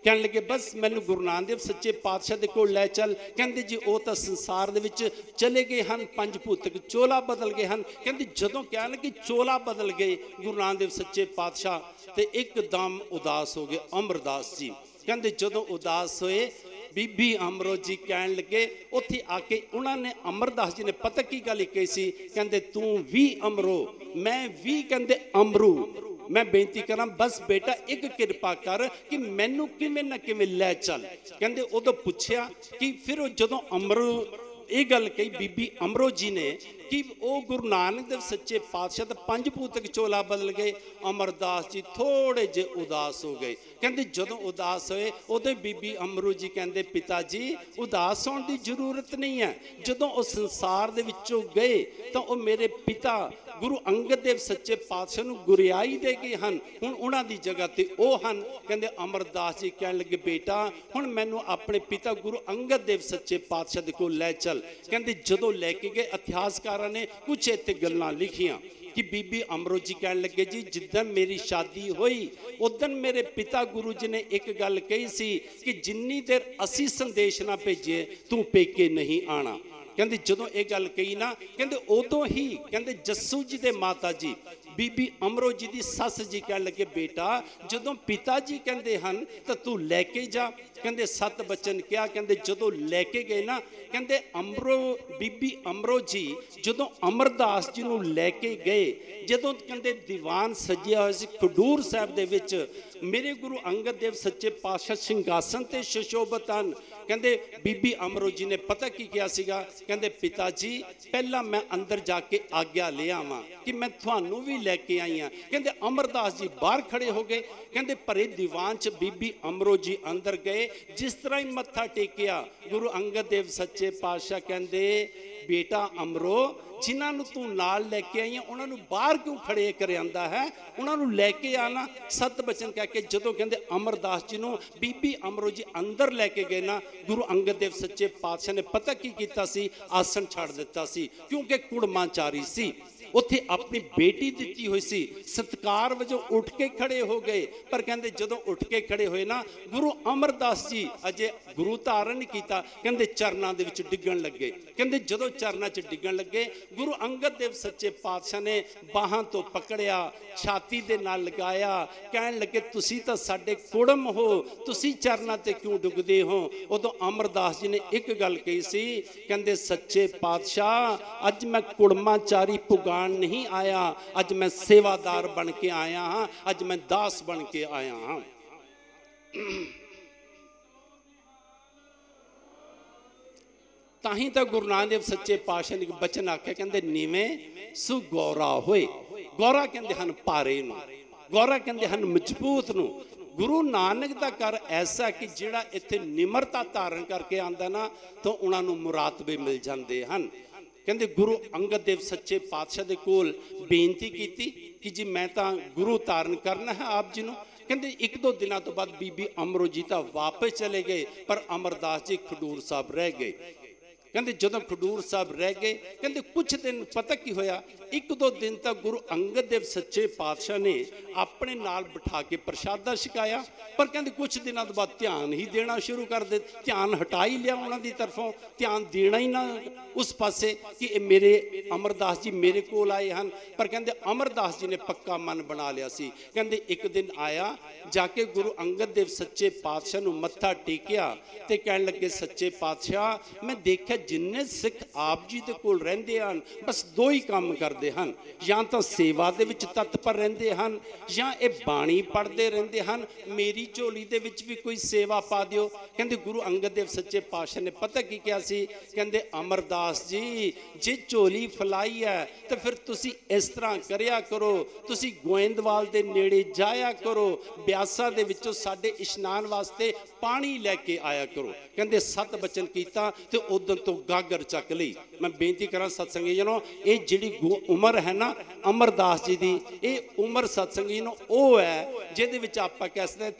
कह लगे, बस मैनू गुरु नानक देव सच्चे पातशाह दे कोल लै चल। कहते जी वो तो संसार दे विच चले गए हैं, पंज भूतक चोला बदल गए हैं। कहते जदों कह लगे चोला बदल गए गुरु नानक देव सच्चे पातशाह, तो एकदम उदास हो गए अमरदास जी। कहते जदों उदास होए, बीबी अमरो जी कह लगे, उत्थे आके उन्होंने अमरदास जी ने पता की गल कही सी। कहते तू भी अमरो, मैं भी कहते अमरू, मैं बेनती करा बस बेटा एक कृपा कर कि मैनू किवें ना किवें लै चल। कहते उदों पुछया कि फिर जदों अमरो ये गल कही बीबी अमरो जी ने कि वो गुरु नानक देव सच्चे पातशाह तो पंज भूतक चोला बदल गए। अमरदास जी थोड़े जे उदास हो गए। कहते जदों उदास होए उदों बीबी अमरो जी कहते पिता जी उदास होने की जरूरत नहीं है। जदों वो संसार दे विचों गए तो वो मेरे पिता गुरु अंगद देव सच्चे पातशाह नूं गुरियाई दे गए हैं, हुण उन्हां दी जगह ते ओ हन। कहते अमरदास जी कह लगे, बेटा हुण मैनू अपने पिता गुरु अंगद देव सच्चे पातशाह दे कोल लै चल। कहते जदों लैके गए, इतिहासकारां ने कुछ इत्थे गल्लां लिखियां कि बीबी अमरो जी कह लगे, जी जिद्दन मेरी शादी हुई उदन मेरे पिता गुरु जी ने एक गल कही सी कि जिन्नी देर असी संदेश ना भेजे तू पेके नहीं आना। कहते जदों ये गल कही ना, कहते उदों ही कहते जस्सू जी दे माता जी बीबी अमरो जी की सस जी कह लगे, बेटा जदों पिता जी कहते हैं तो तू लैके जा। कहते सत बचन क्या। कहते जदों लैके गए ना, कहते अमरो बीबी अमरो जी जदों अमरदास जी नूं लैके गए, जदों कहते दीवान सजिया होया सी खडूर साहब दे विच, मेरे गुरु अंगद देव सच्चे पातशाह सिंघासन ते सुशोभित हन। कहते बीबी अमरो जी ने पता की किया सीगा, कहते पिता जी पहला मैं अंदर जाके आग्ञा ले आवां कि मैं थानू भी लैके आई हाँ। कहते अमरदास जी बाहर खड़े हो गए। कहते भरे दीवान च बीबी अमरो जी अंदर गए, जिस तरह ही मत्था टेकिया गुरु अंगद देव सच्चे पातशाह कहते बेटा अमरो जिन्होंने तू नाल लैके आई है उन्होंने बाहर क्यों खड़े कर आंदा है, उन्होंने लैके आना। सत बचन कह के जदों कहते अमरदास जी नूं बीबी अमरो जी अंदर लैके गए ना, गुरु अंगद देव सच्चे पातशाह ने पता की कीता सी, आसन छड़ दिता सी क्योंकि कुड़माचारी सी। उत्थे अपनी बेटी दिती हुई सी, सत्कार वजों उठ के खड़े हो गए। पर कहते जदों उठ के खड़े होए ना, गुरु अमरदास जी अजे गुरु धारण नहीं किया, कहते चरनां दे विच डिगण लगे। कहते जदों चरनां च डिगण लगे, गुरु अंगद देव सच्चे पातशाह ने बाहां तो पकड़िया, छाती दे नाल लगाया, कहण लगे तुसी तां साडे कुड़म हो, तुसी चरनां ते क्यों डुगदे हो। उदों अमरदास जी ने एक गल कही सी, कहते सच्चे पातशाह अज मैं कुड़माचारी पुगा नहीं आया, अज मैं सेवादार बन के आया हाँ, अज मैं दास बन के आया हाँ। ताही तो गुरु नानक देव सच्चे पातशाह ने बचन आख्या, कहते नीवें सु गौरा होए। गौरा कहते हैं भारे नूं, गौरा कहते हैं मजबूत नूं। गुरु नानक का घर ऐसा कि जिहड़ा इत्थे निमरता धारण करके आंदा ना तो उन्होंने मुरातबे मिल जाते हैं। कहते गुरु अंगद देव सच्चे पातशाह दे कोल बेनती की कि जी मैं तो गुरु धारण करना है आप जी नूं। कहते एक दो दिनों तो बाद बीबी अमरो जी तो वापस चले गए पर अमरदास जी खडूर साहब रह गए। कहते जो खडूर साहब रह गए कहते कुछ दिन पता की होया एक दो दिन तक गुरु अंगद देव सच्चे पातशाह ने अपने नाल बिठा के प्रशादा छकाया पर कहते कुछ दिनों तो बाद ध्यान ही देना शुरू कर दे, ध्यान हटा ही लिया उन्होंने तरफों, ध्यान देना ही ना उस पासे कि मेरे अमरदास जी मेरे कोल आए हैं। पर कहते अमरदास जी ने पक्का मन बना लिया सी। कहते एक दिन आया जाके गुरु अंगद देव सच्चे पातशाह नूं मत्था टेकिया ते कहण लगे सच्चे पातशाह मैं देखा जिन्ने सिख आप जी दे कोल रहिंदे हन बस दो ही काम करते हैं, या तो सेवा दे विच तत्पर रहिंदे हन या ये बाणी पढ़ते रहिंदे हन, मेरी झोली दे विच भी कोई सेवा पा दिओ। कहंदे गुरु अंगद देव सच्चे पातशाह ने पता की कहा सी, कहंदे अमरदास जी जे झोली फैलाई है तो फिर तुसी इस तरह करिया करो, तुसी गोइंदवाल दे नेड़े जाया करो, ब्यासा दे विचों साडे इशनान वास्ते पानी लैके आया करो। कहंदे सत बचन कीता ते उदों तो गागर चक लई। मैं बेनती करा सत्संगी जनो ये जिहड़ी उम्र है ना अमरदास जी दी, ये उम्र सत्संगी नो ओ है जिहदे विच आपां कह सकदे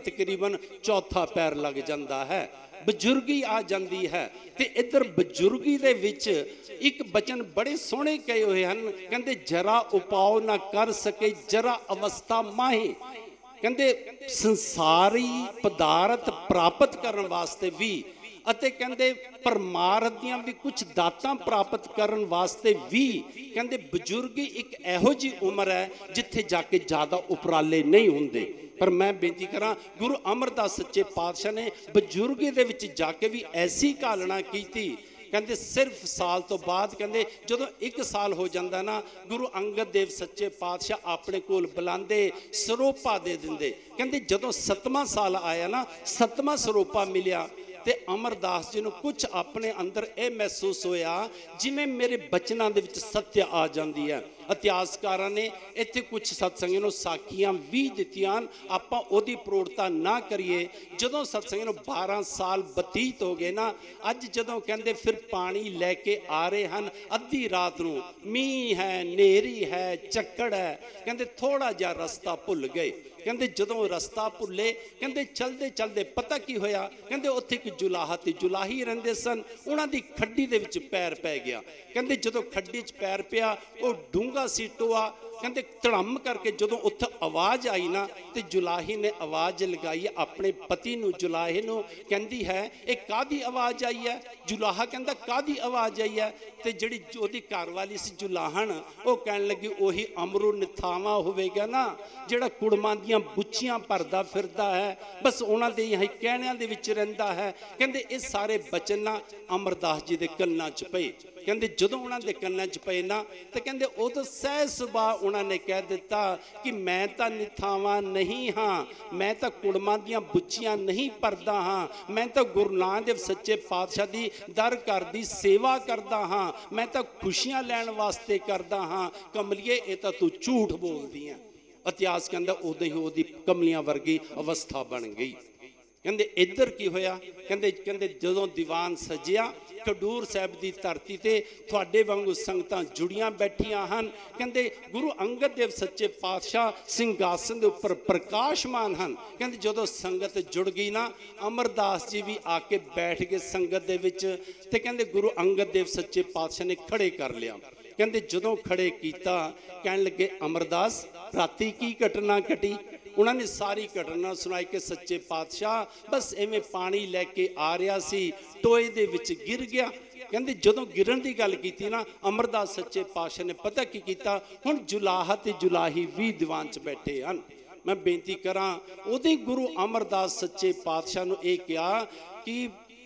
तकरीबन चौथा पैर लग जाता है, बजुर्गी आ जाती है। ते इधर बजुर्गी दे विच एक बचन बड़े सोहने कहे हुए हैं, कहंदे जरा उपाओ ना कर सके जरा अवस्था माही। कहंदे संसारी पदार्थ प्राप्त करने वास्ते भी अते कहंदे परमार्थ दियां भी कुछ दातां प्राप्त करने वास्ते भी कहंदे बजुर्गी एक इहो जी उम्र है जिथे जाके ज़्यादा उपराले नहीं हुंदे। पर मैं बेनती करा गुरु अमरदास सच्चे पातशाह ने बजुर्गी दे विच जाके भी ऐसी घालना की। कहते सिर्फ साल तो बाद कहते जो एक साल हो जाता ना गुरु अंगद देव सच्चे पातशाह अपने कोल बुलाते सरोपा दे देंदे। कहते जो 7वां साल आया ना 7वां सरोपा मिलिया ते अमरदास जी ने कुछ अपने अंदर यह महसूस होया जिमें मेरे बचनों के विच सत्य आ जाती है। इतिहासकारां ने इत्थे कुछ सत्संगी नूं साखियां भी दित्तियां, आपां ओदी प्रौढ़ता ना करिए। जदों सत्संगी नूं 12 साल बतीत हो गए ना, अज जदों कहंदे फिर पानी लैके आ रहे हैं अद्धी रात नूं, मींह है नेरी है झक्कड़ है, कहंदे थोड़ा जिहा रस्ता भुल गए। कहंदे जदों रस्ता भुले कहंदे चलते चलते पता की होया, कहंदे उत्थे एक जुलाहा ते जुलाही रहिंदे सन, उन्हां दी खड्डी दे विच पैर पै गया। कहंदे जदों खड्डी च पैर पिया वो डूंगा सी टोआ, कहंदे धड़म करके जदों उत्थे आवाज़ आई ना ते जुलाही ने आवाज़ लगाई अपने पति नूं, जुलाहे नूं कहंदी है ये कादी आवाज़ आई है। जुलाहा कहंदा कादी आवाज़ आई है, ते जिहड़ी ओहदी घरवाली सी जुलाहन वो कहण लगी ओही अमरू निथावा होवेगा ना जिहड़ा कुड़मां दियां बुच्चियां भरदा फिरदा है, बस उन्हां दे यही कहणियां दे विच रहिंदा है। कहंदे ये सारे बचन ना अमरदास जी दे कन्नां च पए। कहंदे जदों उन्हां दे कन्नां च पए ना ते कहंदे उदों सहज सुभाअ उन्होंने कह दिता कि मैं तो निथावा नहीं हाँ, मैं तो कुड़मां दियां बुच्चियां नहीं भरदा हाँ, मैं तो गुरु नानक देव सच्चे पातशाह दी दर घर दी सेवा करदा हाँ, मैं तो खुशियां लैण वास्ते करदा हाँ। कमलिए ये तो तू झूठ बोलदी है। इतिहास कहंदा उदों ही ओहदी कमलियां वर्गी अवस्था बन गई। कहंदे इधर की होया, कहंदे कहंदे जदों दीवान सजिया खडूर साहब की धरती ते थोड़े वांगू संगतां जुड़ियां बैठियां हन। कहंदे गुरु अंगद देव सच्चे पातशाह सिंघासन के उपर प्रकाशमान हन। कहंदे जदों संगत जुड़ गई ना अमरदास जी भी आके बैठ गए संगत दे विच ते कहंदे गुरु अंगद देव सच्चे पातशाह ने खड़े कर लिया। कहंदे जदों खड़े कीता कहण लगे अमरदास राती की घटना घटी। उन्होंने सारी घटना सुनाई कि सच्चे पातशाह बस इवें पानी लैके आ रहा सी टोए दे विच गिर गया। कहंदे जदों गिरन की गल की ना अमरदास सच्चे पातशाह ने पता की कीता, हुण जुलाहा ते जुलाही भी दीवान च बैठे हैं। मैं बेनती करा उहदे गुरु अमरदास सच्चे पातशाह नूं इह कहा कि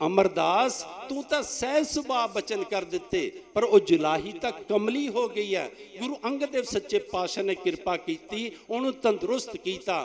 अमरदास तू तो सहज सुभाअ बचन कर दिते पर वह जुलाही तक कमली हो गई है। गुरु अंगद देव सच्चे पातशाह ने कृपा की उन्होंने तंदुरुस्त किया,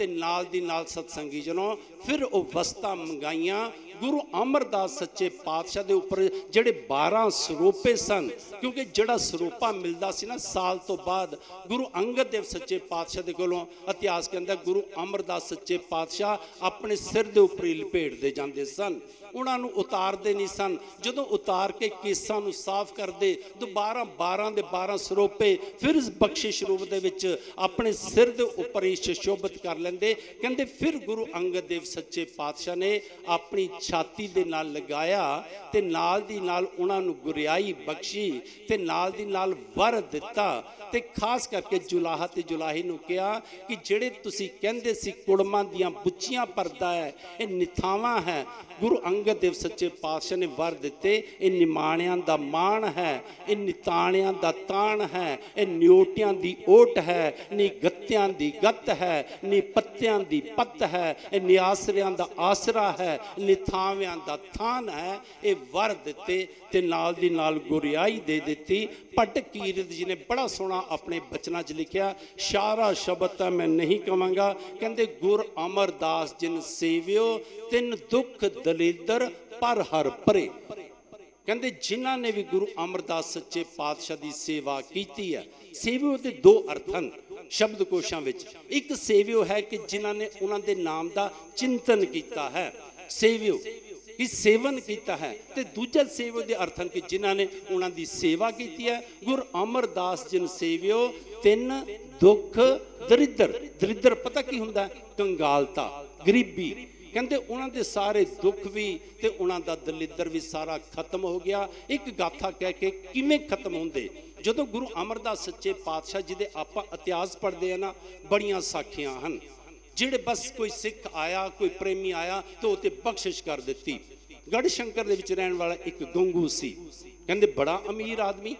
नाल दी नाल सत्संगी जनों फिर वह वस्तां मंगाइयां गुरु अमरदास सच्चे पातशाह के उपर जिहड़े 12 सरोपे सन, क्योंकि जिहड़ा सरोपा मिलता सी ना साल तो बाद गुरु अंगद देव सच्चे पातशाह के कोलों इतिहास कहता गुरु अमरदास सच्चे पातशाह अपने सिर के उपर लपेटते जाते सन, उन्होंने उतारते नहीं सन। जो उतार के केसां नूं साफ करते दोबारा 12 के 12 सरोपे फिर इस बख्शिश रूप दे विच अपने सिर के उपर ही सुशोभित कर लेंदे। कहते फिर गुरु अंगद देव सच्चे पातशाह ने अपनी छाती दे नाल लगाया ते नाल दी नाल उन्हां नूं गुरियाई बख्शी ते नाल दी नाल वर दिता ते खास करके जुलाहा ते जुलाही नूं कहा कि जिहड़े तुसीं कहंदे सी कुड़मां दियां बुच्चियां परदा है, ये निथावां है, गुरु अंगद देव सच्चे पातशाह ने वर दिते, ये निमाणियां दा मान है, ये निताणियां दा ताण है, ये न्योटियां दी ओट है, नी गत्तियां दी गत है, नी पत्तियां दी पत्त है, ये निआसरियां दा आसरा है, निथावियां दा थान है, ये वर दिते ते नाल दी नाल गुरियाई दे दिती। भट्ट कीरत जी ने बड़ा सोहना अपने बचना च लिखिया, शारा शब्द तो मैं नहीं कहांगा, कहते गुर अमरदास जिन सेवियो तिन दुख दलिदर पर हर परे। कहते जिन्हां ने भी गुरु अमरदास सच्चे पातशाह की सेवा की है। सेवियो के दो अर्थ हैं शब्दकोशां विच, एक सेवियो है कि जिन्हां ने उन्हां दे नाम का चिंतन किया है, सेवियो कि सेवन किया है, तो दूजा सेवियो के अर्थ हैं कि जिन्हां ने उन्हां दी सेवा की है। गुरु अमरदास जिन सेवियो तिन दुख दरिद्र, दरिद्र पता की हुंदा है, कंगालता गरीबी, कहते उन्होंने सारे दुख भी ते उन्होंने दलिद्र भी सारा खत्म हो गया। एक गाथा कह के किवें खत्म होंदे, जो गुरु अमरदास सच्चे पातशाह जी दे आपां इतिहास पढ़ते हैं ना, बड़ियां साखियां हैं जिहड़े बस कोई सिख आया कोई प्रेमी आया तो उते बख्शिश कर दी। गढ़ शंकर दे विच रहने वाला एक गंगू सी, कहते बड़ा अमीर आदमी,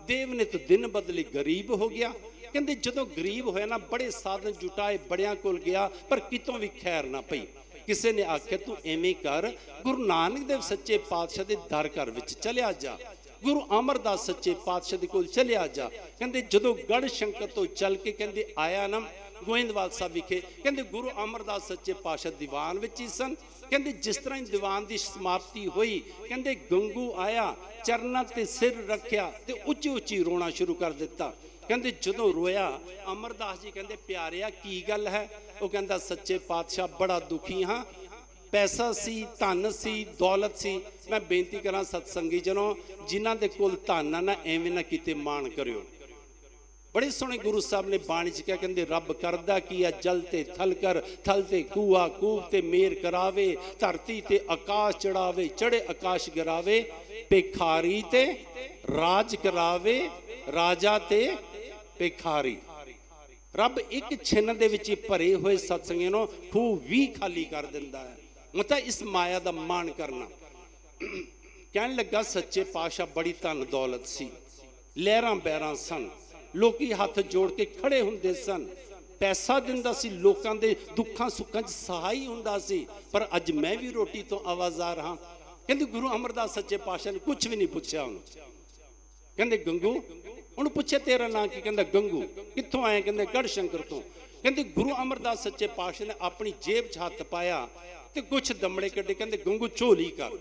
देव ने तो दिन बदले गरीब हो गया। कहते जो गरीब होया ना बड़े साधन जुटाए, बड़ियां कोल गया पर कितों भी खैर ना पई। किसी ने आख्या तू एवें कर, गुरु नानक देव सच्चे पातशाह के दर घर विच चलिया जा, गुरु अमरदास सच्चे पातशाह दे कोल चलिया जा। कहते जो गढ़ शंकर तो चल के कहते आया ना गोइंदवाल साहब विखे, कहते गुरु अमरदास सच्चे पातशाह दीवान विच ही सन। कहते जिस तरह दीवान की समाप्ति हुई, कहते गंगू आया चरना ते सिर रखिया ते उच्ची उच्ची रोना शुरू कर दिता। कहते जो रोया अमरदास जी कहते प्यारिया की गल है, वो कहता सच्चे पातशाह बड़ा दुखी हाँ, पैसा सी धन सी दौलत सी, मैं बेनती करा सतसंगी जनों जिन्हां दे कोल धन ना एवें ना किते मान करियो। बड़े सोहने गुरु साहब ने बाणी च क्या कहते, रब करदा की है जल ते थल कर, थल ते कूआ कूब ते मेर करावे, धरती ते आकाश चढ़ावे, चढ़े आकाश गिरावे, भिखारी ते राज करावे, राजा ते भिखारी। रब एक छिन दे विच भरे हुए सत्संगी नो खूह भी खाली कर दिंदा है। मतलब इस माया का मान करना। कहने लगा सच्चे पातशाह बड़ी धन दौलत सी, लहरां बैरां सन, लोकी हाथ जोड़ के खड़े हुंदे सन, पैसा दिंदा सी, लोकां दे दुखां सुखां च सहाई हुंदा सी, पर अज मैं भी रोटी तो आवाज़ार हाँ। कहंदे गुरु अमरदास सच्चे पातशाह ने कुछ भी नहीं पूछया उन्होंने। कहंदे गंगू, उन्होंने पूछे तेरा नाम की, कहंदा गंगू, कित्थों आए, कहंदे गढ़ शंकर तो। कहंदे गुरु अमरदास सच्चे पातशाह ने अपनी जेब च हत्थ पाया ते कुछ दमड़े कड्ढे, कहंदे गंगू झोली कर।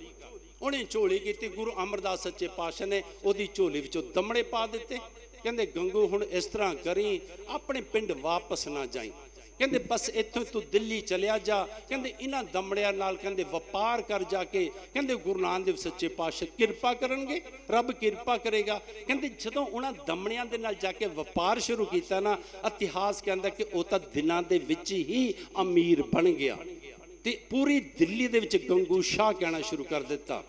उन्हें झोली की, गुरु अमरदास सच्चे पातशाह ने उहदी झोली विचों दमड़े पा दिते। कहंदे गंगू हुण इस तरह करी, अपने पिंड वापस ना जाई, कहंदे बस इत्थों तू दिल्ली चलिया जा, कहंदे इन्हां दमड़ियां नाल कहंदे वपार कर जाके, कहंदे गुरु नानक देव सच्चे पातशाह किरपा करनगे, रब किरपा करेगा। कहंदे जदों उन्हां दमड़ियां दे नाल जाके वपार शुरू कीता ना, इतिहास कहंदा कि ओह तां दिनां दे विच ही अमीर बन गया ते पूरी दिल्ली दे विच गंगू शाह कहना शुरू कर दिता।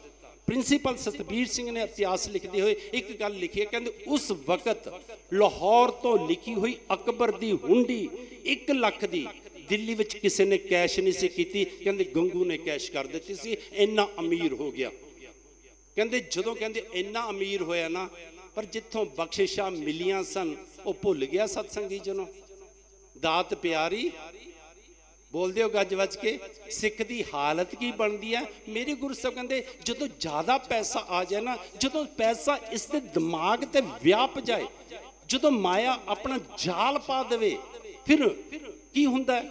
प्रिंसीपल सतबीर सिंह ने इतिहास लिखते हुए एक गल लिखी है, कहते उस वक्त लाहौर तो लिखी हुई अकबर दी हुंडी 1 लाख दी दिल्ली विच किसी ने कैश नहीं सी कीती, कहते गंगू ने कैश कर दी सी, इन्ना अमीर हो गया। कहते जदों कहते इन्ना अमीर होया ना, पर जिथों बख्शिशा मिलियां सन वो भुल गया। सत्संगी जनों दात प्यारी बोल दियो गज वज के, सिख की हालत की बनती है। मेरे गुरु साहब कहते जो ज़्यादा पैसा आ जाए ना, जो पैसा इसके दिमाग ते व्याप जाए, जो माया अपना जाल पा दे, फिर की हुंदा है,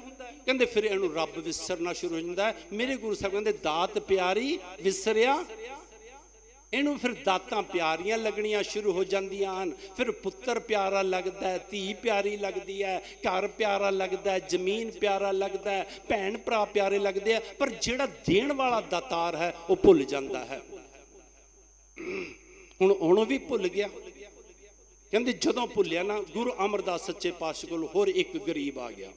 कहते फिर इनू रब विसरना शुरू हो जाता है। मेरे गुरु साहब कहते दात प्यारी विसरिया, इनू फिर दातां प्यारियां लगनियां शुरू हो जांदियां हन। फिर पुत्र प्यारा लगता है, धी प्यारी लगती है, घर प्यारा लगता है, जमीन प्यारा लगता है, भैन भरा प्यारे लगते हैं, पर जिहड़ा देण वाला दातार है वह भुल जाता है। हुण उहनूं भी भुल गया। कहते जदों भुलिया ना, गुरु अमरदास सच्चे पातशाह कोल होर एक गरीब आ गया।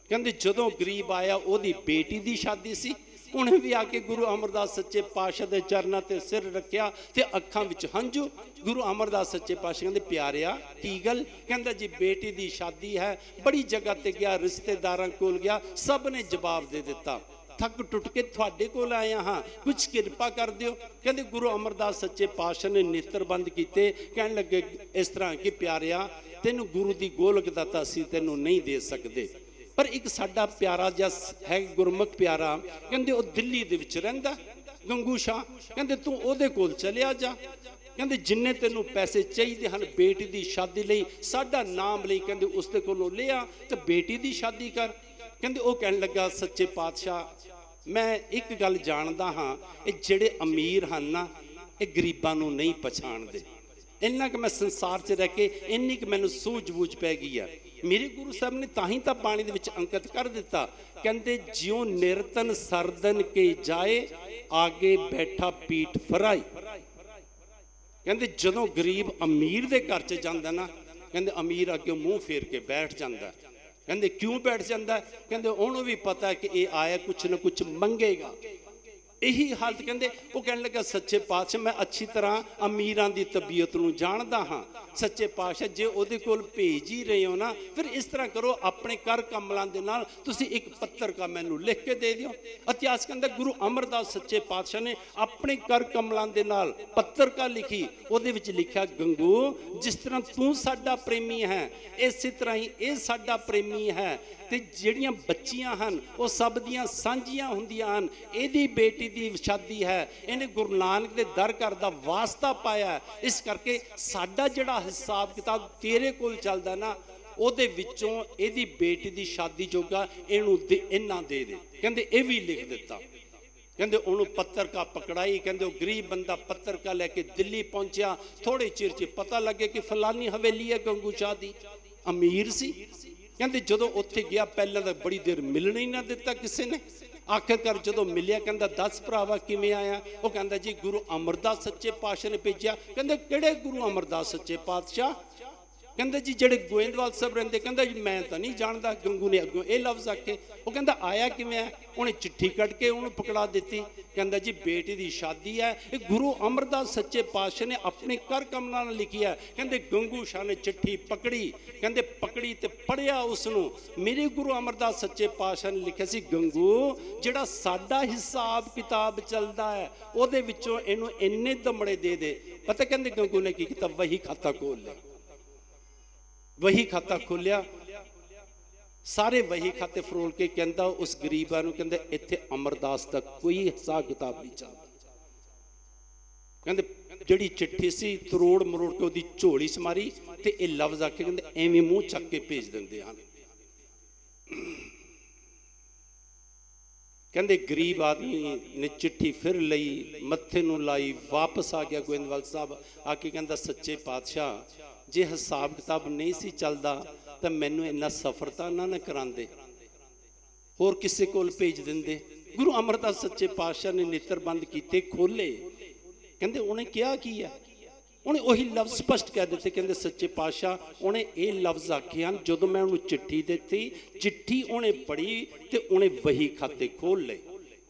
कहते जदों गरीब आया उहदी बेटी दी शादी सी, उन्हें भी आके गुरु अमरदास सच्चे पातशाह के चरणों ते सिर रखिया ते अखां विच हंझू। गुरु अमरदास सच्चे पातशाह कहते प्यारिया की गल? कहता जी बेटी दी शादी है, बड़ी जगह ते गया, रिश्तेदारां कोल गया, सब ने जवाब दे दिता, थक टुट के तुहाडे कोल आया हाँ, कुछ किरपा कर दिओ। कहते गुरु अमरदास सच्चे पातशाह ने नेत्र बंद किए, कहन लगे इस तरह कि प्यारिया तैनूं गुरु की गोलक दाता असीं तैनूं नहीं दे सकते, पर एक साडा प्यारा जिहा है गुरमुख प्यारा, कहते वह दिल्ली दे विच रहिंदा गंगू शाह, कहते तू उहदे कोल चलिया जा, कहते जिन्ने तेनों पैसे चाहिए हैं बेटी की शादी लई, साडा नाम लई, कहते उसदे कोलों लिया तो बेटी की शादी कर। कहते वह कहन लगा सच्चे पातशाह मैं एक गल जानदा हाँ, ये जिहड़े अमीर हैं ना ये गरीबां नूं नहीं पछाणदे, इन्ना कि मैं संसार च रह के इन्नी कि मैनूं सूझबूझ पै गई है। मेरे गुरु साहब ने ताही तो पानी दे विच अंकित कर दिता, कहते ज्यों निरतन सरदन के जाए आगे बैठा पीठ फराई। कहते जदों गरीब अमीर दे घर च जांदा ना, कहते अमीर अगे मूँह फेर के बैठ जाता। कहते क्यों बैठ जाता? कहते उन्होंने भी पता है कि ये आया कुछ ना कुछ मंगेगा। यही हालत कहते वो कहने लगा सच्चे पातशाह मैं अच्छी तरह अमीरां दी तबीयत नूं जानदा हाँ, सच्चे पातशाह जे उहदे कोल भेज ही रहे हो ना, फिर इस तरह करो अपने कर कमलों दे नाल तुसीं एक पत्तर का मैनूं लिख के दे दिओ। इतिहास कहता गुरु अमरदास सच्चे पातशाह ने अपने कर कमलों दे नाल पत्तर का लिखी, उहदे विच लिखिया गंगू जिस तरह तू साडा प्रेमी है इसी तरह ही ये साडा प्रेमी है, ते जिहड़ियां बच्चियां हन वो सब दियां सांझियां हुंदियां हन, इहदी बेटी दी शादी है, इन्हें गुरु नानक दे दर घर दा वास्ता पाया, इस करके साडा जिहड़ा हिसाब किताब तेरे कोल चलदा ना ਉਹਦੇ ਵਿੱਚੋਂ ਇਹਦੀ बेटी दी शादी जोगा ਇਹਨੂੰ इन्ना दे दे। कहते ये भी लिख दिता। कहते उन्होंने पत्तर का पकड़ाई, कहते वो गरीब बंदा पत्तर का लैके दिल्ली पहुंचा, थोड़े चिर च पता लगे कि फलानी हवेली है गंगू शाह दी, अमीर सी। कहते जो उत्थे गया पहले तो बड़ी देर मिलने ही ना दिता किसी ने, आखिरकार जो मिलिया कहता दस भरावा किवें आया? वो कहता जी गुरु अमरदास सच्चे पातशाह ने भेजा। कहते किहड़े गुरु अमरदास सच्चे पातशाह? कहते जी जेडे गोइंदवाल साहब रहिंदे। कहता जी मैं तो नहीं जानता। गंगू ने अगों ये लफ्ज़ आखे। वो कहता आया किवें है? उन्हें चिट्ठी कट के उन्होंने पकड़ा दी। कहता जी बेटी की शादी है, ये गुरु अमरदास सच्चे पातशाह ने अपने कर कमलों ने लिखी है। कहते गंगू शाह ने चिट्ठी पकड़ी, कहते पकड़ी तो पढ़िया उसनों, मेरे गुरु अमरदास सच्चे पातशाह ने लिखा सी गंगू जिहड़ा साडा हिसाब किताब चलता है उहदे विचों इहनूं इन्ने दमड़े दे दे। पता कहते गंगू ने की कीता? वही खाता खोल लिया। वही खाता खोलिया, सारे वही खाते फरोल के कहता उस गरीबा नूं कहंदे इत्थे अमरदास का कोई हिसाब किताब नहीं चलता। कहंदे जिहड़ी चिट्ठी सी तरोड़ मरोड़ के उहदी झोली च मारी ते ये लफ्ज़ आखे, कहंदे एवें मूँह चक के भेज दिंदे हन। कहंदे गरीब आदमी ने चिट्ठी फिर लई, मत्थे नूं लाई, वापस आ गया गोइंदवाल साहब आके कहंदा सच्चे पातशाह जे हिसाब किताब नहीं सी चलता तो मैनू इन्ना सफरता ना करांदे, होर किसी कोल भेज देंदे। गुरु अमरदास सच्चे पातशाह ने नेत्र बंद किए, खोले। कहंदे उन्हें क्या किया? उन्हें वही लफ्ज़ स्पष्ट कह दिते। कहंदे सच्चे पातशाह उन्हें ये लफ्ज़ आखे हैं जो मैं उन्हें चिट्ठी दी, चिट्ठी उन्हें पढ़ी तो उन्हें वही खाते खोल ले,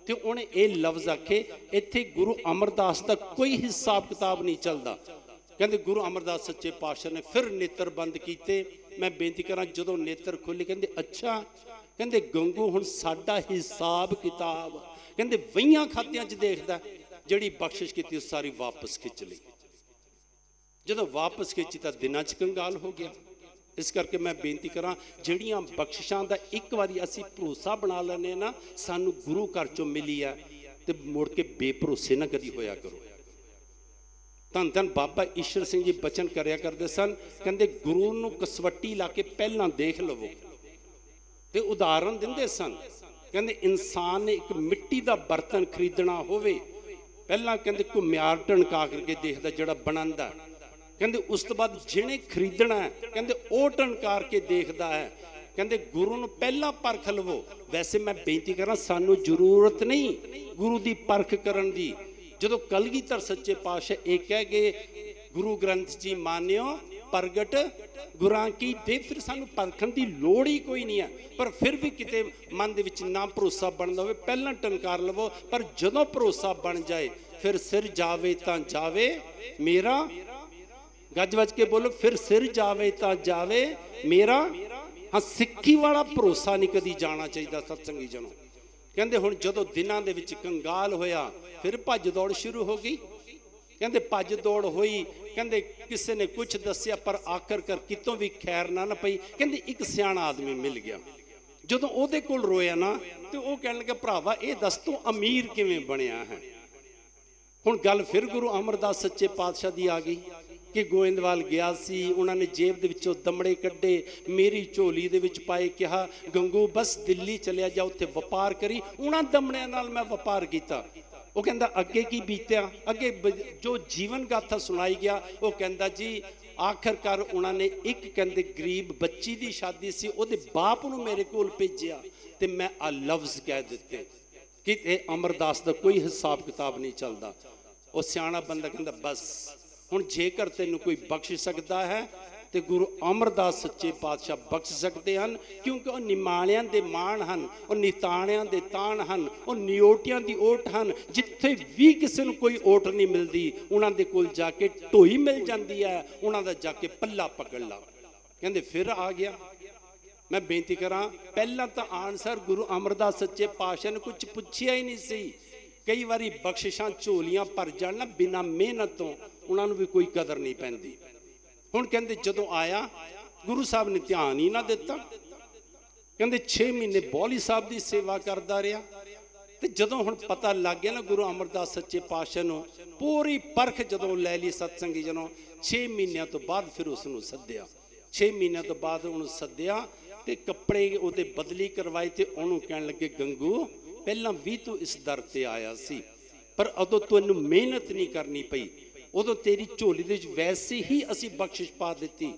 तो उन्हें ये लफ्ज़ आखे इत्थे गुरु अमरदास का कोई हिसाब किताब नहीं चलता। कहते गुरु अमरदास सच्चे पातशाह ने फिर नेत्र बंद किए। मैं बेनती करा जो नेत्र खोले, कहते अच्छा, कहते गंगू हुण साडा हिसाब किताब कहते वहियां खातियां च देखदा, जिहड़ी बख्शिश की सारी वापस खिंच ली। जो वापस खिंची तो दिनां च कंगाल हो गया। इस करके मैं बेनती करा जिहड़ियां बख्शिशां दा एक बारी असीं भरोसा बना लैने ना, सानू गुरु घर चों मिली है, तो मुड़ के बेभरोसे ना कदी होया करो। धन धन बाबा ईश्वर सिंह जी बचन करया करते सन, कहते गुरु नूं कसवट्टी ला के पहला देख लवो, ते उदाहरण दिंदे सन। कहते इंसान ने एक मिट्टी का बर्तन खरीदना होवे, पहला कहते घुम्यार टणका करके देखदा जिहड़ा बनांदा, कहते उस तो बाद जिहने खरीदना है कहते वो टणकार के देखदा है। कहते गुरु नूं पहला परख लवो। वैसे मैं बेनती करा सानू जरूरत नहीं गुरु की परख करन दी। जदों कलगीधर सच्चे पातशाह एक कह गए गुरु ग्रंथ जी मानियो प्रगट गुरां की दे, फिर सानू परखण की लोड़ ही कोई नहीं है। पर फिर भी किते मन दे विच ना भरोसा बनदा होवे पहला टनकार लवो, पर जदों भरोसा बन जाए फिर सिर जावे तां जावे मेरा, गज वज के बोलो, फिर सिर जावे तां जावे मेरा। हाँ, सिक्खी वाला भरोसा नहीं कदी जाना चाहिए सत्संगी जनों। कहते हुण जदों दिनां दे विच कंगाल होया फिर भज दौड़ शुरू हो गई। कहते भज दौड़ हुई, कहते किसी ने कुछ दसिया पर आखिरकार कितों भी खैर ना पई। कहते एक सियाणा आदमी मिल गया, जदों उहदे कोल रोया ना तो वह कहण लगा भरावा ये दस तू अमीर किवें बनिया है। हुण गल फिर गुरु अमरदास सच्चे पातशाह दी आ गई कि गोइंदवाल गया सी, उन्होंने जेब दे विचों दमड़े कड्डे, मेरी झोली दे विच पाए, कहा गंगू बस दिल्ली चलिया जा, उत्थे वपार करी। उन्हां दमड़ियां नाल मैं वपार कीता। वो कहंदा अगे की बीत्या, अगे जो जीवन गाथा सुनाई गया। वो कहंदा जी आखिरकार उन्होंने एक कहंदे गरीब बच्ची की शादी सी, उहदे बाप नूं मेरे कोल भेजिया ते मैं आ लफ्ज़ कह दिते कि अमरदास का कोई हिसाब किताब नहीं चलता। वो सियाणा बंदा कहंदा बस हुण जेकर तेनू कोई बख्श सकता है तो गुरु अमरदास सच्चे पातशाह बख्श सकते हैं, क्योंकि वह निमाणियां दे मान हन, वह निताणियां दे ताण हन, वह नियोटियां दी ओट हन। जिथे भी किसी नूं कोई ओट नहीं मिलती उन्हां दे कोल जाके ढोई मिल जाती है, उन्हां दा जाके पल्ला पकड़ ला। कहंदे फिर आ गया। मैं बेनती करा पहला तो आन सर गुरु अमरदास सच्चे पातशाह ने कुछ पुछया ही नहीं सी। कई बारी बख्शिशां झोलियां भर जाण ना बिना मेहनत तो उन्होंने भी कोई कदर नहीं पैंदी। हुण कहंदे जदों आया गुरु साहब ने ध्यान ही ना दिता। कहंदे 6 महीने बौली साहब की सेवा करता रहा। तो जदों हुण पता लग गया ना गुरु अमरदास सच्चे पातशाह नूं पूरी परख जदों लै ली सत्संगी जनों, 6 महीनों तो बाद फिर उसनूं सद्दिया। 6 महीनों तो बाद उन्होंने सद्दिया ते कपड़े उहदे बदली करवाए ते उहनूं कहण लगे गंगू पहलां भी तू इस दर ते आया सी, पर उदों तैनूं मेहनत नहीं करनी पई, उदों तेरी झोली दे विच वैसे ही असी बख्शिश पा दी।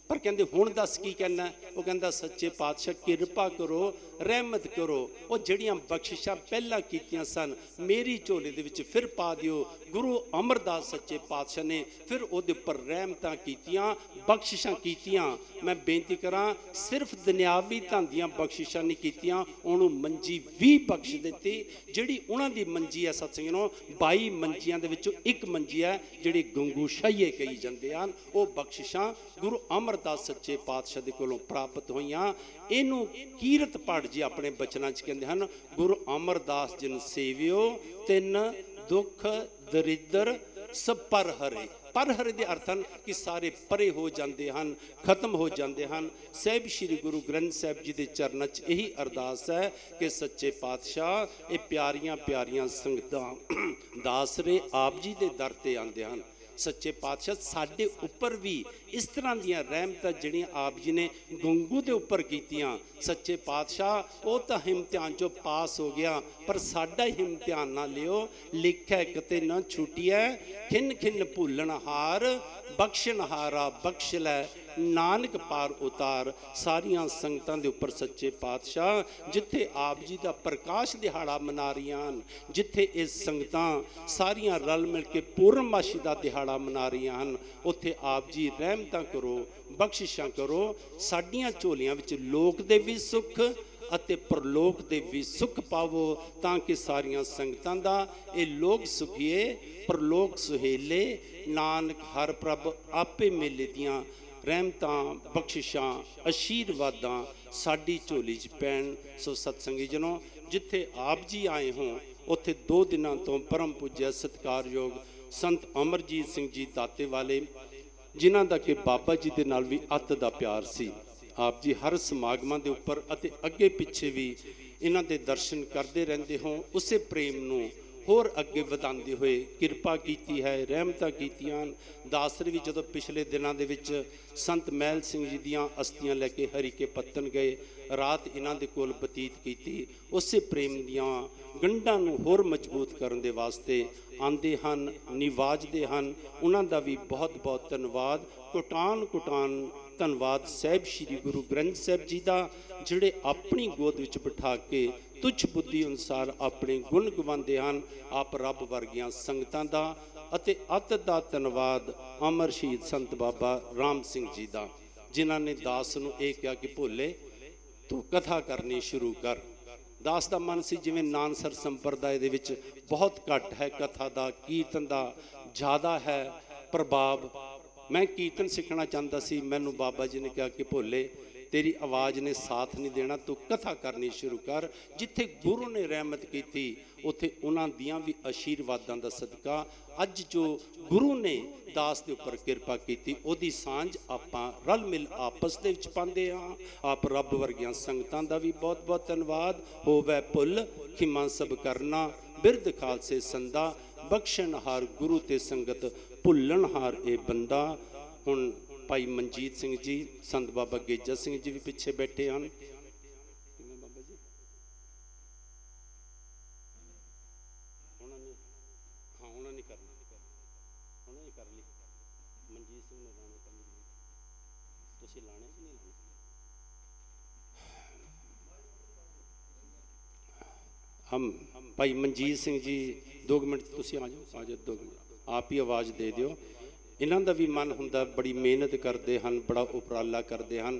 पर कहंदे हुण दस की कहना। वो कहंदा सच्चे पातशाह किरपा करो रहमत करो, वो जड़ियां बख्शिशां पहला कीतियां सन मेरी झोली दे विच फिर पा दिओ। गुरु अमरदास सच्चे पातशाह ने फिर उहदे उपर रहमतां कीतियां, बख्शिशां कीतियां। मैं बेनती करा सिर्फ दुनियावी धन दियां बख्शिशां नहीं कीतियां, उहनूं मंजी भी बख्श दित्ती। जिहड़ी उहनां दी मंजी है सत्संगियों 22 मंजियां दे विचों एक मंजी है जिहड़ी गंगू शाहीए कही जांदे हन। वो बख्शिशां गुरु अमरदास सच्चे पातशाह दे कोलों प्राप्त होईयां। इनू कीरत पाठ जी अपने बचनां च कहंदे हन गुरु अमरदास जिन सेवियो तिन दुख दरिद्र सब पर हरे। पर हरे दे अर्थ हन कि सारे परे हो जाते हैं, खत्म हो जाते हैं। साहिब श्री गुरु ग्रंथ साहिब जी के चरणों च यही अरदास है कि सच्चे पातशाह ये प्यारियां प्यारियां संगतां दासरे आप जी के दर ते आंदे हन। सच्चे पातशाह साडे उपर भी इस तरह दियां रहमतां जिहड़ियां आप जी ने गंगू दे उपर कीतियां। सच्चे पातशाह वो तो इम्तिहान जो पास हो गया, पर साडा इम्तिहान ना लियो। लिखै किते न छुटिया खिन खिन भूलन हार, बख्शन हारा बख्श लै नानक पार उतार। सारियां संगतां दे उपर सच्चे पातशाह जिथे आप जी का प्रकाश दिहाड़ा मना रहियां हन, जिथे ये संगतां सारियां रल मिल के पूर्णमाशी का दिहाड़ा मना रहियां हन, उत्थे आप जी रहमतां करो, बख्शिशां करो। साडियां झोलियां विच लोक दे भी सुख अते परलोक दे भी सुख पावो, ताकि सारियां संगतां दा ये लोक सुखिए परलोक सुहेले। नानक हर प्रभ आपे मेले दियां रहमतां बख्शिशां आशीर्वादां साडी झोली च पैण। सो सत्संगी जनों जिथे आप जी आए हों उत्थे 2 दिनों तो परम पूज्य सत्कारयोग संत अमरजीत सिंह जी दाते वाले, जिन्हां दा कि बाबा जी दे नाल भी अत दा प्यार सी। आप जी हर समागमां दे उपर अते अगे पिछे भी इन्हां दे दर्शन करते रहंदे हो। उसे प्रेम नूं होर अगे वधांदे हुए किरपा कीती है, रहमतां कीतियां। दासर भी जदों पिछले दिनों के विच संत महल सिंह जी दियां अस्थियां लैके हरीके पत्तन गए, रात इन्हां दे कोल बतीत कीती। उसे प्रेम दियां गंढां नूं होर मजबूत करन दे वास्ते आंदे हन, निवाजदे हन। उन्हां दा भी बहुत बहुत धन्नवाद, कुटान कुटान धन्नवाद साहिब श्री गुरु ग्रंथ साहिब जी का, जिहड़े अपनी गोद विच बिठा के तुच्छ बुद्धि अनुसार अपने गुण गवांदे हन। आप रब वर्गियां संगतां दा अते अत दा धन्नवाद अमर शहीद संत बाबा राम सिंह जी का, जिन्हां ने दास नूं इह कहा कि भोले तू कथा करनी शुरू कर। दास का मन सी जिवें नानसर संप्रदाय दे विच बहुत घट है कथा का, कीर्तन का ज़्यादा है प्रभाव। मैं कीर्तन सीखना चाहता सी, मैनू बाबा जी ने कहा कि भोले तेरी आवाज़ ने साथ नहीं देना, तू कथा करनी शुरू कर। जिथे गुरु ने रहमत की थी उत्थे उन्हां दियां भी आशीर्वादां दा सदका अज जो गुरु ने दास के उपर किरपा की, उहदी सांझ आपां रल मिल आपस दे विच पांदे हां। आप रब वर्गियां संगतां दा भी बहुत बहुत धन्नवाद। होवै भुल खिमा सब करना, बिरद खालसे संदा, बख्शनहार गुरु ते संगत भुल्लणहार ए बंदा। हुण भाई मनजीत सिंह जी, संत बाबा गेजा सिंह जी भी पिछे बैठे हैं। बाबा जी उन्होंने हाँ उन्होंने कर ली, उन्होंने कर ली। मनजीत सिंह ने लाने का नहीं, तुसीं लाने कि नहीं लाने? हम भाई मनजीत सिंह जी 2 मिनट तुसीं आ जाओ, 2 मिनट आप ही आवाज़ दे दिओ। इन्हां दा भी मन हुंदा, बड़ी मेहनत करते हैं, बड़ा उपराला करते हैं।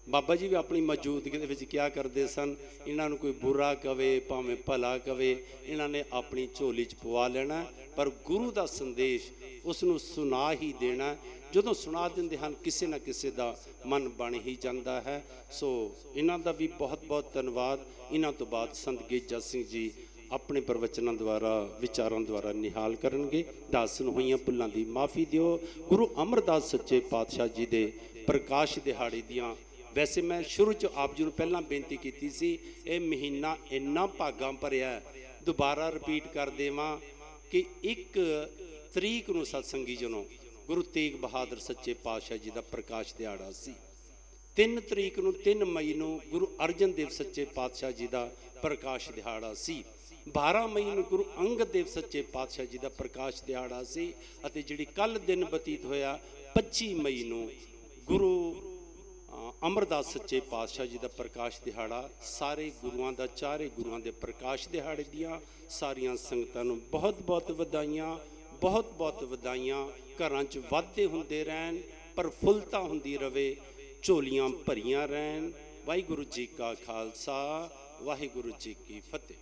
बाबा जी भी अपनी मौजूदगी दे विच क्या करते सन, इन्हां नूं कोई बुरा कवे भावें भला कवे, इन्हां ने अपनी झोली च पवा लेना, पर गुरु का संदेश उसनूं सुना ही देना। जदों सुना दिंदे हैं किसी ना किसी का मन बन ही जाता है। सो इन्हां दा भी बहुत बहुत धन्नवाद। इन्हां तो बाद संत गेजा सिंह जी अपने प्रवचनों द्वारा विचारों द्वारा निहाल करनगे। दास नूं होईयां भुल्लां दी माफ़ी दिओ। गुरु अमरदास सच्चे पातशाह जी दे प्रकाश दिहाड़े दियां, वैसे मैं शुरू च आप जी नूं पहलां बेनती कीती सी, ये महीना इन्ना भागां भरिया, दोबारा रिपीट कर देवां कि 1 तरीक नूं सतसंगी जनों गुरु तेग बहादुर सच्चे पातशाह जी का प्रकाश दिहाड़ा सी। 3 तरीक नूं 3 मई नूं गुरु अर्जन देव सच्चे पातशाह जी का प्रकाश दिहाड़ा सी। 12 मई नूं गुरु अंगद देव सच्चे पातशाह जी का प्रकाश दिहाड़ा सी। अते जिहड़ी कल दिन बतीत होया 25 मई नूं गुरु अमरदास सच्चे पातशाह जी का प्रकाश दिहाड़ा। सारे गुरुआं दा, चारे गुरुआं दे प्रकाश दिहाड़े दियां सारियां संगतां नूं बहुत बहुत वधाइयां, बहुत बहुत वधाइयां। घरां च वाधे हुंदे रहन, प्रफुल्लता हुंदी रवे, झोलियां भरियां रहन। वाहिगुरू जी का खालसा, वाहिगुरू जी की फतेह।